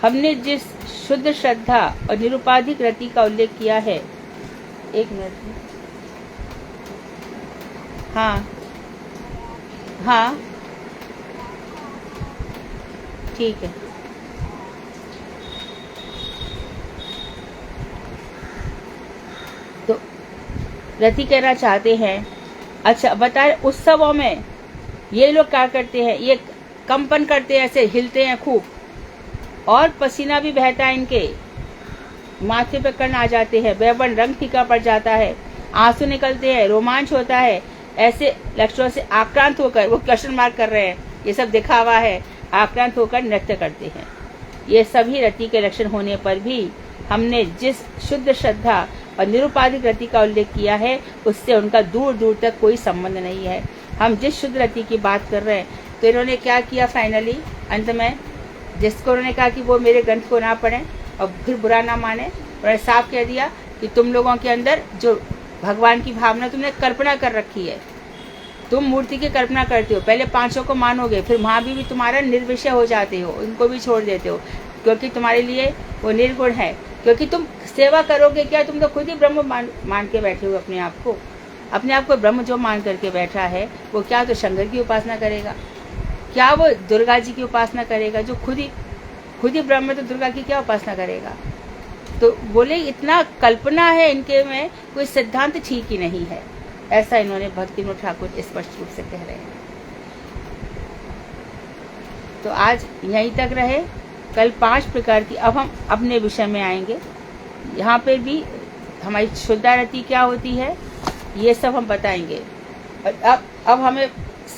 हमने जिस शुद्ध श्रद्धा और निरुपाधिक रति का उल्लेख किया है, एक मिनट, हाँ ठीक है। तो रति कहना चाहते हैं। अच्छा बताए, उत्सवों में ये लोग क्या करते हैं, ये कंपन करते हैं, ऐसे हिलते हैं खूब, और पसीना भी बहता है इनके, माथे पे कण आ जाते हैं, बैबन रंग फीका पड़ जाता है, आंसू निकलते हैं, रोमांच होता है। ऐसे लक्षणों से आक्रांत होकर वो क्वेश्चन मार्क कर रहे हैं, ये सब दिखावा है, आक्रांत होकर नृत्य करते हैं। ये सभी रति के लक्षण होने पर भी हमने जिस शुद्ध श्रद्धा और निरुपाधिक रति का उल्लेख किया है उससे उनका दूर दूर तक कोई संबंध नहीं है। हम जिस शुद्ध रति की बात कर रहे हैं, तो इन्होंने क्या किया फाइनली अंत में, जिसको उन्होंने कहा कि वो मेरे ग्रंथ को ना पढ़ें और फिर बुरा ना माने, उन्होंने साफ कह दिया कि तुम लोगों के अंदर जो भगवान की भावना तुमने कल्पना कर रखी है, तुम मूर्ति की कल्पना करते हो, पहले पांचों को मानोगे, फिर वहाँ भी तुम्हारा निर्विषय हो जाते हो, उनको भी छोड़ देते हो, क्योंकि तुम्हारे लिए वो निर्गुण है। क्योंकि तुम सेवा करोगे क्या, तुम तो खुद ही ब्रह्म मान के बैठे हो अपने आप को। अपने आप को ब्रह्म जो मान करके बैठा है वो क्या तो शंकर की उपासना करेगा, क्या वो दुर्गा जी की उपासना करेगा, जो खुद ही ब्रह्म है, तो दुर्गा की क्या उपासना करेगा। तो बोले इतना कल्पना है इनके में, कोई सिद्धांत ठीक ही नहीं है। ऐसा इन्होंने भक्ति विनोद ठाकुर स्पष्ट रूप से कह रहे हैं। तो आज यहीं तक रहे, कल 5 प्रकार की, अब हम अपने विषय में आएंगे। यहाँ पे भी हमारी शुद्धारति क्या होती है ये सब हम बताएंगे। और अब हमें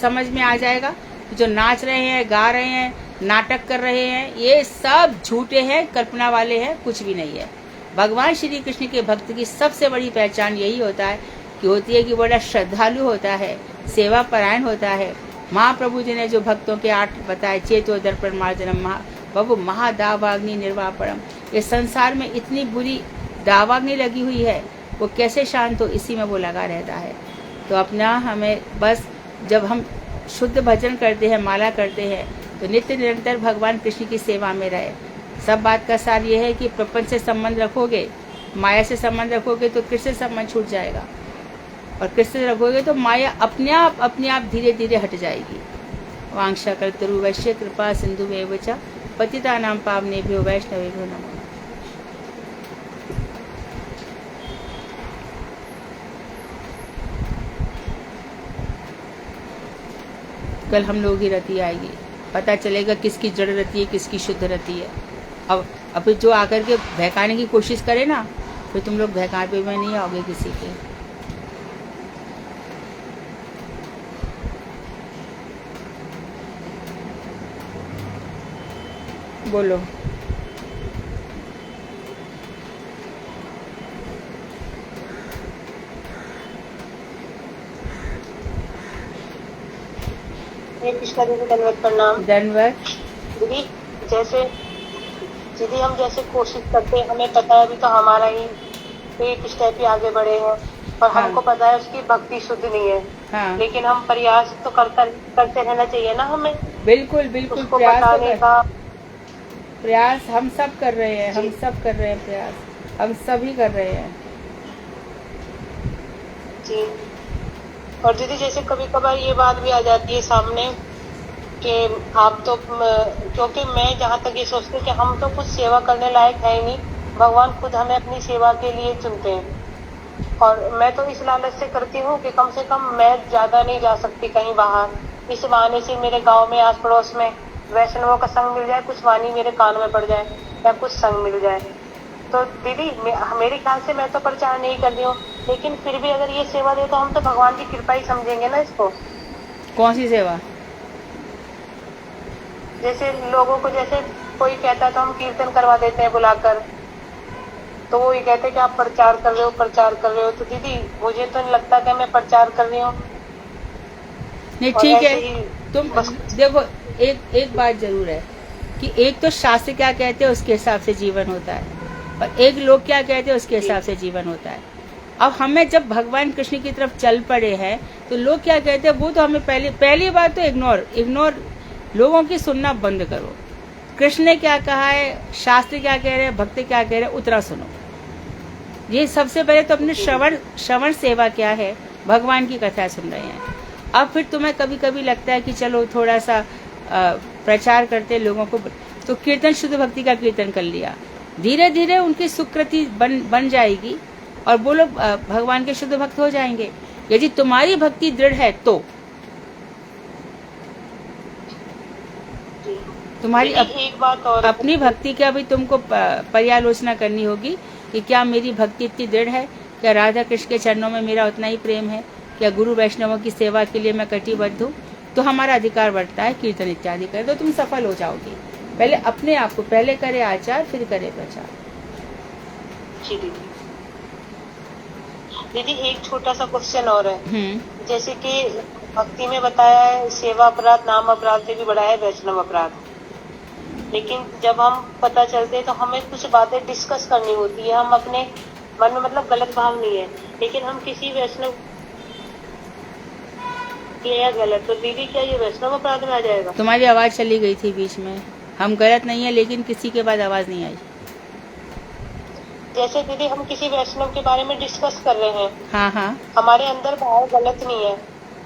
समझ में आ जाएगा कि जो नाच रहे हैं, गा रहे हैं, नाटक कर रहे हैं, ये सब झूठे हैं, कल्पना वाले हैं, कुछ भी नहीं है। भगवान श्री कृष्ण के भक्त की सबसे बड़ी पहचान यही होती है कि बड़ा श्रद्धालु होता है, सेवा परायण होता है। महाप्रभु जी ने जो भक्तों के 8 बताए, चेतो दर्पण मार्जनम, बबु महादावाग्नि निर्वापणम। ये संसार में इतनी बुरी दावाग्नि लगी हुई है, वो कैसे शांत हो, इसी में वो लगा रहता है। तो अपना हमें बस जब हम शुद्ध भजन करते हैं, माला करते हैं, तो नित्य निरंतर भगवान कृष्ण की सेवा में रहे। सब बात का सार ये है कि प्रपंच से संबंध रखोगे, माया से संबंध रखोगे तो कृष्ण से संबंध छूट जाएगा, और कृष्ण से रखोगे तो माया अपने आप धीरे धीरे हट जाएगी। वांछा कल्पतरुवैश्य कृपा सिंधुमेव च पतितानां पावनेभ्यो वैष्णवेभ्यो नमः। कल हम लोग ही रति आएगी, पता चलेगा किसकी जड़ रति है, किसकी शुद्ध रति है। अब जो आकर के बहकाने की कोशिश करे ना, फिर तुम लोग बहका पे में नहीं आओगे किसी के। बोलो। ये कृष्णा दीदी दंडवत प्रणाम। दंडवत। दीदी जैसे दीदी हम जैसे कोशिश करते हैं, हमें पता है अभी तो हमारा ही एक स्टेप ही आगे बढ़े हैं, और हाँ। हमको पता है उसकी भक्ति शुद्ध नहीं है, हाँ। लेकिन हम प्रयास तो करते रहना चाहिए ना हमें। बिल्कुल बिल्कुल, उसको प्रयास बताने का प्रयास हम सब कर रहे हैं, हम जी। सब कर रहे हैं प्रयास, हम सभी कर रहे हैं। जी। और दीदी जैसे कभी कभार ये बात भी आ जाती है सामने कि आप तो क्योंकि मैं जहाँ तक ये सोचती हूँ कि हम तो कुछ सेवा करने लायक है ही नहीं, भगवान खुद हमें अपनी सेवा के लिए चुनते हैं। और मैं तो इस लालच से करती हूँ कि कम से कम मैं ज्यादा नहीं जा सकती कहीं बाहर, इस बहाने से मेरे गांव में आस पड़ोस में वैष्णवों का संग मिल जाए, कुछ वाणी मेरे कान में पड़ जाए या कुछ संग मिल जाए। तो दीदी मेरे ख्याल से मैं तो प्रचार नहीं कर रही हूँ, लेकिन फिर भी अगर ये सेवा दे तो हम तो भगवान की कृपा ही समझेंगे ना इसको। कौन सी सेवा? जैसे लोगों को जैसे कोई कहता है तो हम कीर्तन करवा देते हैं बुलाकर, तो वो ये कहते हैं कि आप प्रचार कर रहे हो, प्रचार कर रहे हो। तो दीदी मुझे तो नहीं लगता कि मैं प्रचार कर रही हूँ। नहीं और ठीक ऐसे है, ही तुम बस देखो, एक बात जरूर है कि एक तो शास्त्र क्या कहते हैं उसके हिसाब से जीवन होता है, और एक लोग क्या कहते हैं उसके हिसाब से जीवन होता है। अब हमें जब भगवान कृष्ण की तरफ चल पड़े हैं तो लोग क्या कहते हैं वो तो हमें पहली बात तो इग्नोर लोगों की सुनना बंद करो। कृष्ण ने क्या कहा है, शास्त्र क्या कह रहे हैं, भक्त क्या कह रहे हैं, उतना सुनो। ये सबसे पहले तो अपने श्रवण सेवा क्या है, भगवान की कथा सुन रहे हैं। अब फिर तुम्हें कभी कभी लगता है कि चलो थोड़ा सा प्रचार करते लोगों को, तो कीर्तन शुद्ध भक्ति का कीर्तन कर लिया, धीरे धीरे उनकी सुकृति बन जाएगी और वो लोग भगवान के शुद्ध भक्त हो जाएंगे। यदि तुम्हारी भक्ति दृढ़ है तो तुम्हारी एक बात और अपनी भक्ति का भी तुमको पर्यालोचना करनी होगी कि क्या मेरी भक्ति इतनी दृढ़ है, क्या राधा कृष्ण के चरणों में मेरा उतना ही प्रेम है, क्या गुरु वैष्णवों की सेवा के लिए मैं कटिबद्ध हूँ। तो हमारा अधिकार बढ़ता है कीर्तन इत्यादि करे तो तुम सफल हो जाओगी। पहले अपने आप को, पहले करे आचार फिर करे प्रचार। जी दीदी। दीदी एक छोटा सा क्वेश्चन और है, जैसे कि भक्ति में बताया है सेवा अपराध नाम अपराध से भी बड़ा है वैष्णव अपराध, लेकिन जब हम पता चलते हैं तो हमें कुछ बातें डिस्कस करनी होती है। हम अपने मन में मतलब गलत भाव नहीं है, लेकिन हम किसी वैष्णव किया गलत, तो दीदी क्या ये वैष्णव अपराध में आ जाएगा? तुम्हारी आवाज चली गई थी बीच में। हम गलत नहीं है, लेकिन किसी के बाद आवाज नहीं आई। जैसे दीदी हम किसी वैष्णव के बारे में डिस्कस कर रहे हैं, हाँ, हमारे अंदर भाव गलत नहीं है,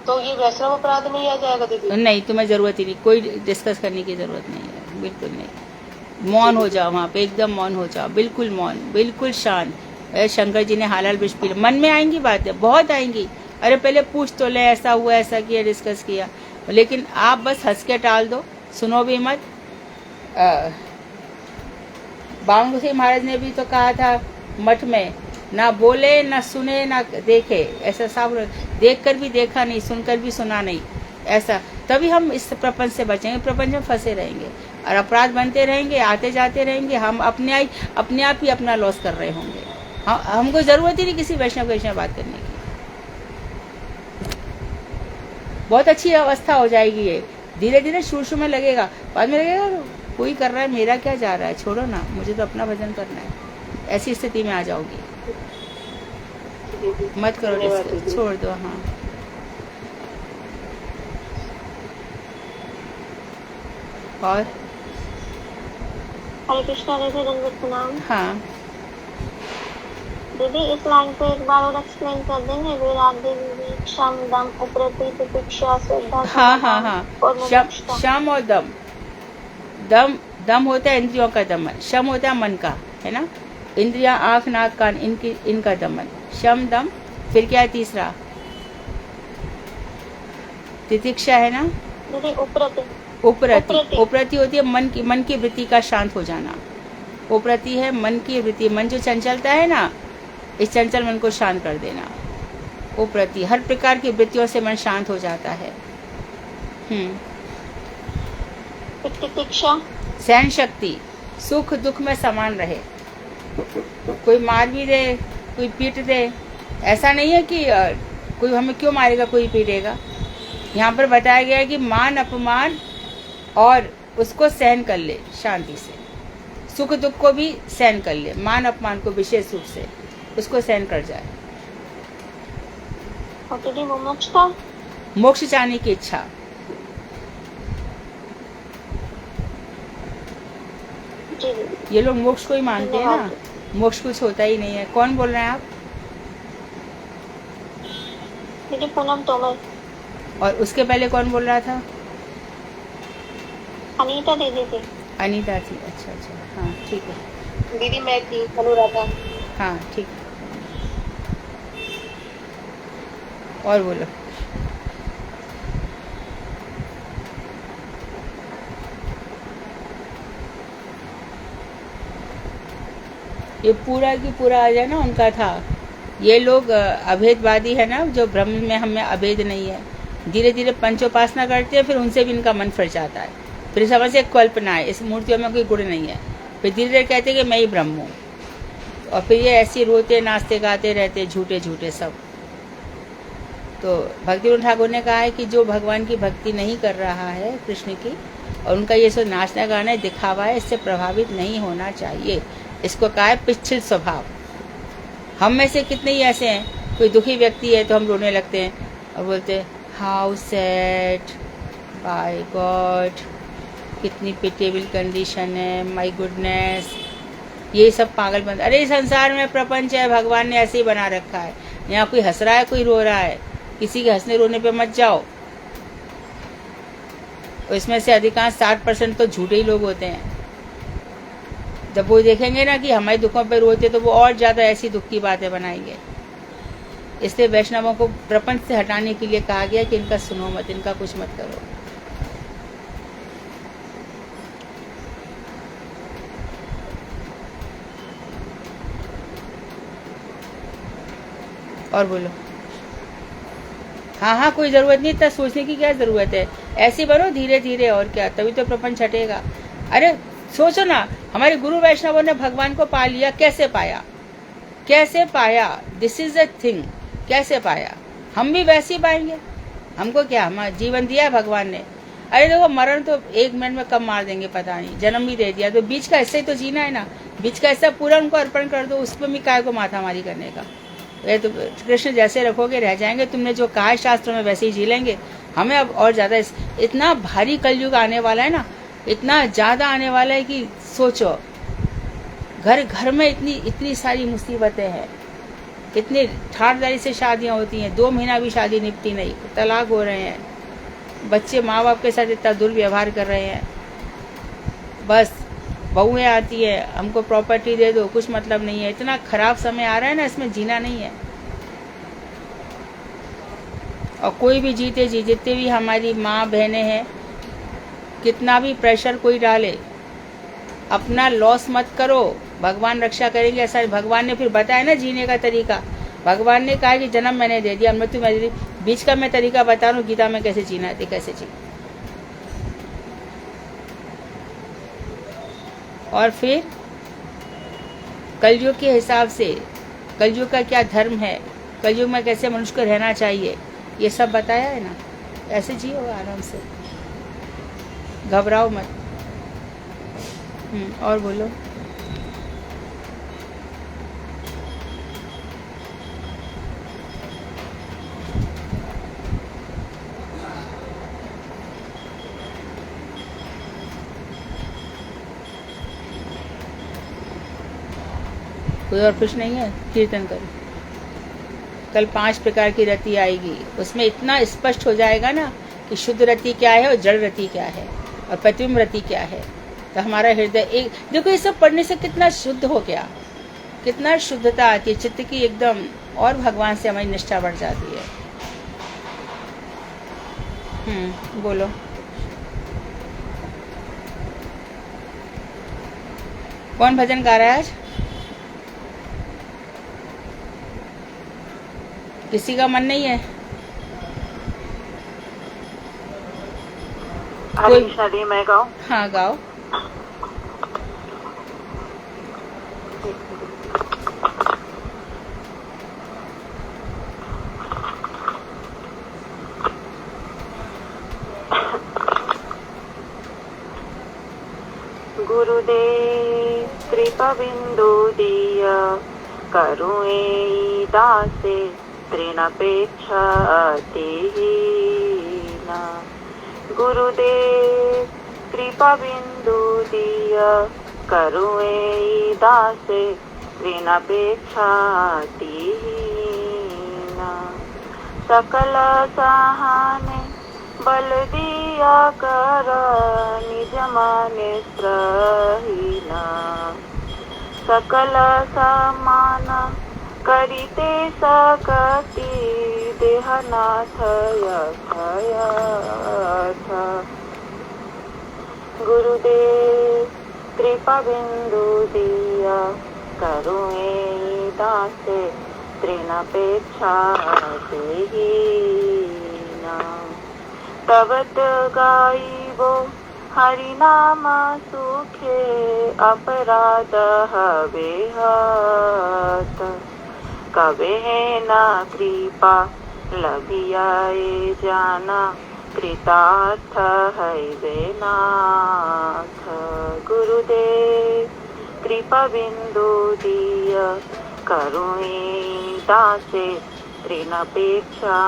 तो ये वैष्णव अपराध नहीं आ जाएगा दीदी? नहीं, तुम्हें जरूरत ही नहीं, कोई डिस्कस करने की जरूरत नहीं है, बिल्कुल नहीं। मौन हो जाओ वहाँ पे, एकदम मौन हो जाओ, बिल्कुल मौन, बिल्कुल शांत। शंकर जी ने हालाल विष पी, मन में आएंगी बातें, बहुत आएंगी। अरे पहले पूछ तो ले, ऐसा हुआ, ऐसा किया, डिस्कस किया, लेकिन आप बस हंस के टाल दो, सुनो भी मत। बांग सिंह महाराज ने भी तो कहा था मठ में, ना बोले ना सुने ना देखे, ऐसा सब देख कर भी देखा नहीं, सुनकर भी सुना नहीं, ऐसा। तभी हम इस प्रपंच से बचेंगे, प्रपंच में फंसे रहेंगे और अपराध बनते रहेंगे, आते जाते रहेंगे। हम अपने आप ही अपना लॉस कर रहे होंगे। हमको जरूरत ही नहीं किसी वैष्णव बात करने की। बहुत अच्छी अवस्था हो जाएगी ये, धीरे धीरे शुरू में लगेगा, बाद में लगेगा कोई कर रहा है, मेरा क्या जा रहा है, छोड़ो ना, मुझे तो अपना भजन करना है। ऐसी स्थिति में आ जाओगी, दीदी मत करो धन्यवाद डिस्कस, दीदी। छोड़ दो। हाँ, और हरे कृष्णा दीदी, दंडवत प्रणाम। हाँ, दीदी इस लाइन को एक बार और एक्सप्लेन कर देंगे। वैराग्य, विवेक, शम, दम, उपरति, तितिक्षा, श्रद्धा, हाँ, हाँ, समाधान हाँ। और मुमुक्षुता। शम और दम। दम दम होता है इंद्रियों का दमन, शम होता है मन का, है ना। इंद्रियां, आँख, नाक, कान, इनका दमन, शम दम। फिर क्या है तीसरा? तितिक्षा है ना। दीदी उपरति। उपरति। उपरति होती है मन की वृत्ति का शांत हो जाना। उपरति है मन की वृत्ति, मन जो चंचलता है ना, इस चंचल मन को शांत कर देना। उपरति, हर प्रकार की वृत्तियों से मन शांत हो जाता है। तितिक्षा, सहन शक्ति, सुख दुख में समान रहे। कोई मार भी दे, कोई पीट दे, ऐसा नहीं है कि कोई हमें क्यों मारेगा, कोई पीटेगा। यहाँ पर बताया गया है कि मान अपमान और उसको सहन कर ले शांति से, सुख दुख को भी सहन कर ले, मान अपमान को विशेष रूप से उसको सहन कर जाए। और दीदी मुमुक्षुता, मोक्ष चाहने की इच्छा। जी दीदी। ये लोग मोक्ष को ही मानते हैं ना, मोक्ष कुछ होता ही नहीं है। कौन बोल रहे हैं आप? दीदी पूनम तोमर। और उसके पहले कौन बोल रहा था? अनीता दीदी थी। अनीता थी। अच्छा अच्छा, हाँ ठीक है। दीदी मैं थी अनुराधा। हाँ ठीक है, और बोलो। ये पूरा की पूरा आ जाए ना, उनका था। ये लोग अभेदवादी है ना, जो ब्रह्म में हमें अभेद नहीं है। धीरे धीरे पंचोपासना करते हैं, फिर उनसे भी इनका मन फिर जाता है। फिर समझ एक कल्पना है, इस मूर्तियों में कोई गुण नहीं है। फिर धीरे धीरे कहते हैं कि मैं ही ब्रह्म हूँ, और फिर ये ऐसे रोते नाचते गाते रहते, झूठे झूठे सब। तो भक्ति ठाकुर ने कहा है कि जो भगवान की भक्ति नहीं कर रहा है कृष्ण की, और उनका ये सब नाचना गाना दिखावा है, इससे प्रभावित नहीं होना चाहिए। इसको कहा है पिछल स्वभाव। हम में से कितने ही ऐसे हैं, कोई दुखी व्यक्ति है तो हम रोने लगते हैं और बोलते हैं हाउ सैड, बाय गॉड, कितनी पिटेबल कंडीशन है, माय गुडनेस। ये सब पागलपन। अरे संसार में प्रपंच है, भगवान ने ऐसे ही बना रखा है। यहाँ कोई हंस रहा है, कोई रो रहा है। किसी के हंसने रोने पे मत जाओ। और इसमें से अधिकांश 60% तो झूठे ही लोग होते हैं। जब वो देखेंगे ना कि हमारे दुखों पे रोते, तो वो और ज्यादा ऐसी दुख की बातें बनाएंगे। इसलिए वैष्णवों को प्रपंच से हटाने के लिए कहा गया कि इनका सुनो मत, इनका कुछ मत करो। और बोलो। हाँ हाँ, कोई जरूरत नहीं, इतना सोचने की क्या जरूरत है। ऐसे बनो धीरे धीरे, और क्या, तभी तो प्रपंच हटेगा। अरे सोचो ना, हमारे गुरु वैष्णवों ने भगवान को पा लिया, कैसे पाया, कैसे पाया, दिस इज द थिंग। कैसे पाया? हम भी वैसे ही पाएंगे। हमको क्या, हमारा जीवन दिया है भगवान ने। अरे देखो, मरण तो 1 मिनट में कब मार देंगे पता नहीं, जन्म भी दे दिया, तो बीच का हिस्सा ही तो जीना है ना। बीच का हिस्सा पूरा उनको अर्पण कर दो, उसमें भी काय को माथामारी करने का। ये तो कृष्ण जैसे रखोगे रह जाएंगे, तुमने जो कहा है शास्त्रों में वैसे ही जी लेंगे। हमें अब और ज्यादा इतना भारी कलयुग आने वाला है ना, इतना ज्यादा आने वाला है कि सोचो, घर घर में इतनी सारी मुसीबतें हैं। इतनी ठाठदारी से शादियां होती हैं, 2 महीना भी शादी निपटी नहीं, तलाक हो रहे हैं, बच्चे माँ बाप के साथ इतना दुर्व्यवहार कर रहे हैं। बस बहुएं आती है, हमको प्रॉपर्टी दे दो, कुछ मतलब नहीं है। इतना खराब समय आ रहा है ना, इसमें जीना नहीं है। और कोई भी जीते जी, जितने भी हमारी माँ बहनें हैं, कितना भी प्रेशर कोई डाले, अपना लॉस मत करो, भगवान रक्षा करेंगे। ऐसा भगवान ने फिर बताया ना जीने का तरीका। भगवान ने कहा कि जन्म मैंने दे दिया, मृत्यु मैंने दे दी, बीच का मैं तरीका बता रहा हूँ गीता में कैसे जीना है, कैसे जी। और फिर कलयुग के हिसाब से, कलयुग का क्या धर्म है, कलयुग में कैसे मनुष्य को रहना चाहिए, ये सब बताया है ना। ऐसे जियो आराम से, घबराओ मत। और बोलो। कोई और कुछ नहीं है? कीर्तन करो। कल 5 प्रकार की रति आएगी, उसमें इतना स्पष्ट हो जाएगा ना कि शुद्ध रति क्या है और जड़ रति क्या है और प्रतिबिंब रति क्या है। तो हमारा हृदय एक देखो, ये सब पढ़ने से कितना शुद्ध हो गया, कितना शुद्धता आती है चित्त की एकदम, और भगवान से हमारी निष्ठा बढ़ जाती है। बोलो। कौन भजन गा रहा है आज? किसी का मन नहीं है? हरे कृष्णा दी, मैं गाऊं? हाँ गाओ। गुरुदेव कृपा बिंदु दिया करुणे दासे तृणपेक्षा अतिहीना। गुरुदेव कृपा बिंदु दिया करुणे दासे तृणपेक्षा अतिहीना। सकल सहाने बल दिया कर निज माने त्रहीना। सकल समान करिते सकति देहनाथ यथयथ। गुरुदेव कृपा बिंदु दिया करुणे दासे तृणपेक्षा देहीना। तवत गाइबो हरिनाम सुखे अपराध हवे हत। कबे न कृपा लगियाए जाना कृतार्थ हैवे नाथ। गुरुदेव कृपा बिंदु दिया करुणे दासे तृणपेक्षा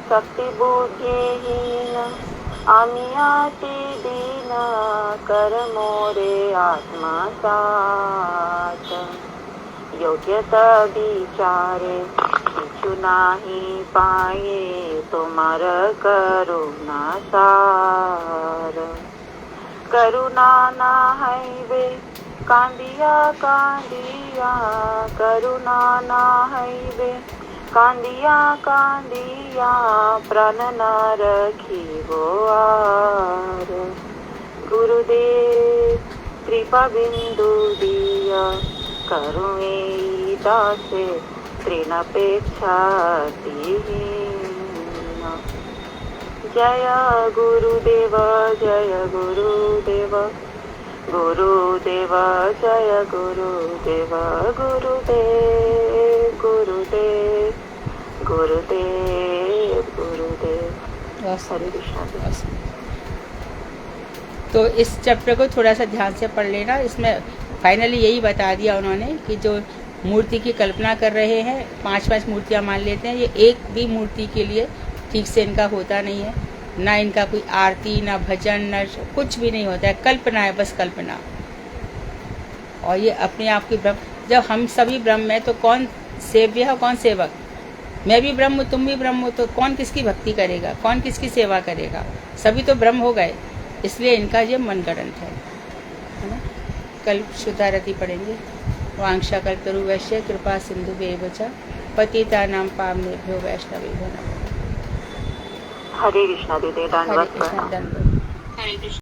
शक्ति बुद्धिहीन आम्ही अति दीन कर मोरे आत्मसात। योग्यता विचारे किछु नाही पाए तुमार करुणा सार। करुणा ना हैवे कांदिया कांदिया करुणा ना हैवे कांदिया कांदिया प्राण न रखिबो आर। गुरुदेव कृपा बिंदु दिया करुणे दासे तृणपेक्षा दीना। जय गुरुदेव जय गुरुदेव गुरुदेव जय गुरुदेव गुरुदेव गुरुदेव गुरुदेव गुरुदेव। हरे कृष्णा। तो इस चैप्टर को थोड़ा सा ध्यान से पढ़ लेना। इसमें फाइनली यही बता दिया उन्होंने कि जो मूर्ति की कल्पना कर रहे हैं, 5-5 मूर्तियां मान लेते हैं, ये एक भी मूर्ति के लिए ठीक से इनका होता नहीं है। ना इनका कोई आरती, ना भजन, ना कुछ भी नहीं होता है। कल्पना है, बस कल्पना। और ये अपने आप की ब्रह्म, जब हम सभी ब्रह्म है तो कौन सेव्य है, कौन सेवक? मैं भी ब्रह्म हूँ, तुम भी ब्रह्म हो, तो कौन किसकी भक्ति करेगा, कौन किसकी सेवा करेगा? सभी तो ब्रह्म हो गए, इसलिए इनका ये मनगढ़ंत है ना। कल शुद्धारती पढ़ेंगे। वांक्षा कल्पतरुवैश्य कृपा सिंधु बेवचा पतितानां पावनेभ्यो वैष्णवेभ्यो नमः। हरे कृष्णा दीदी, हरे धन्यवाद। कृष्ण।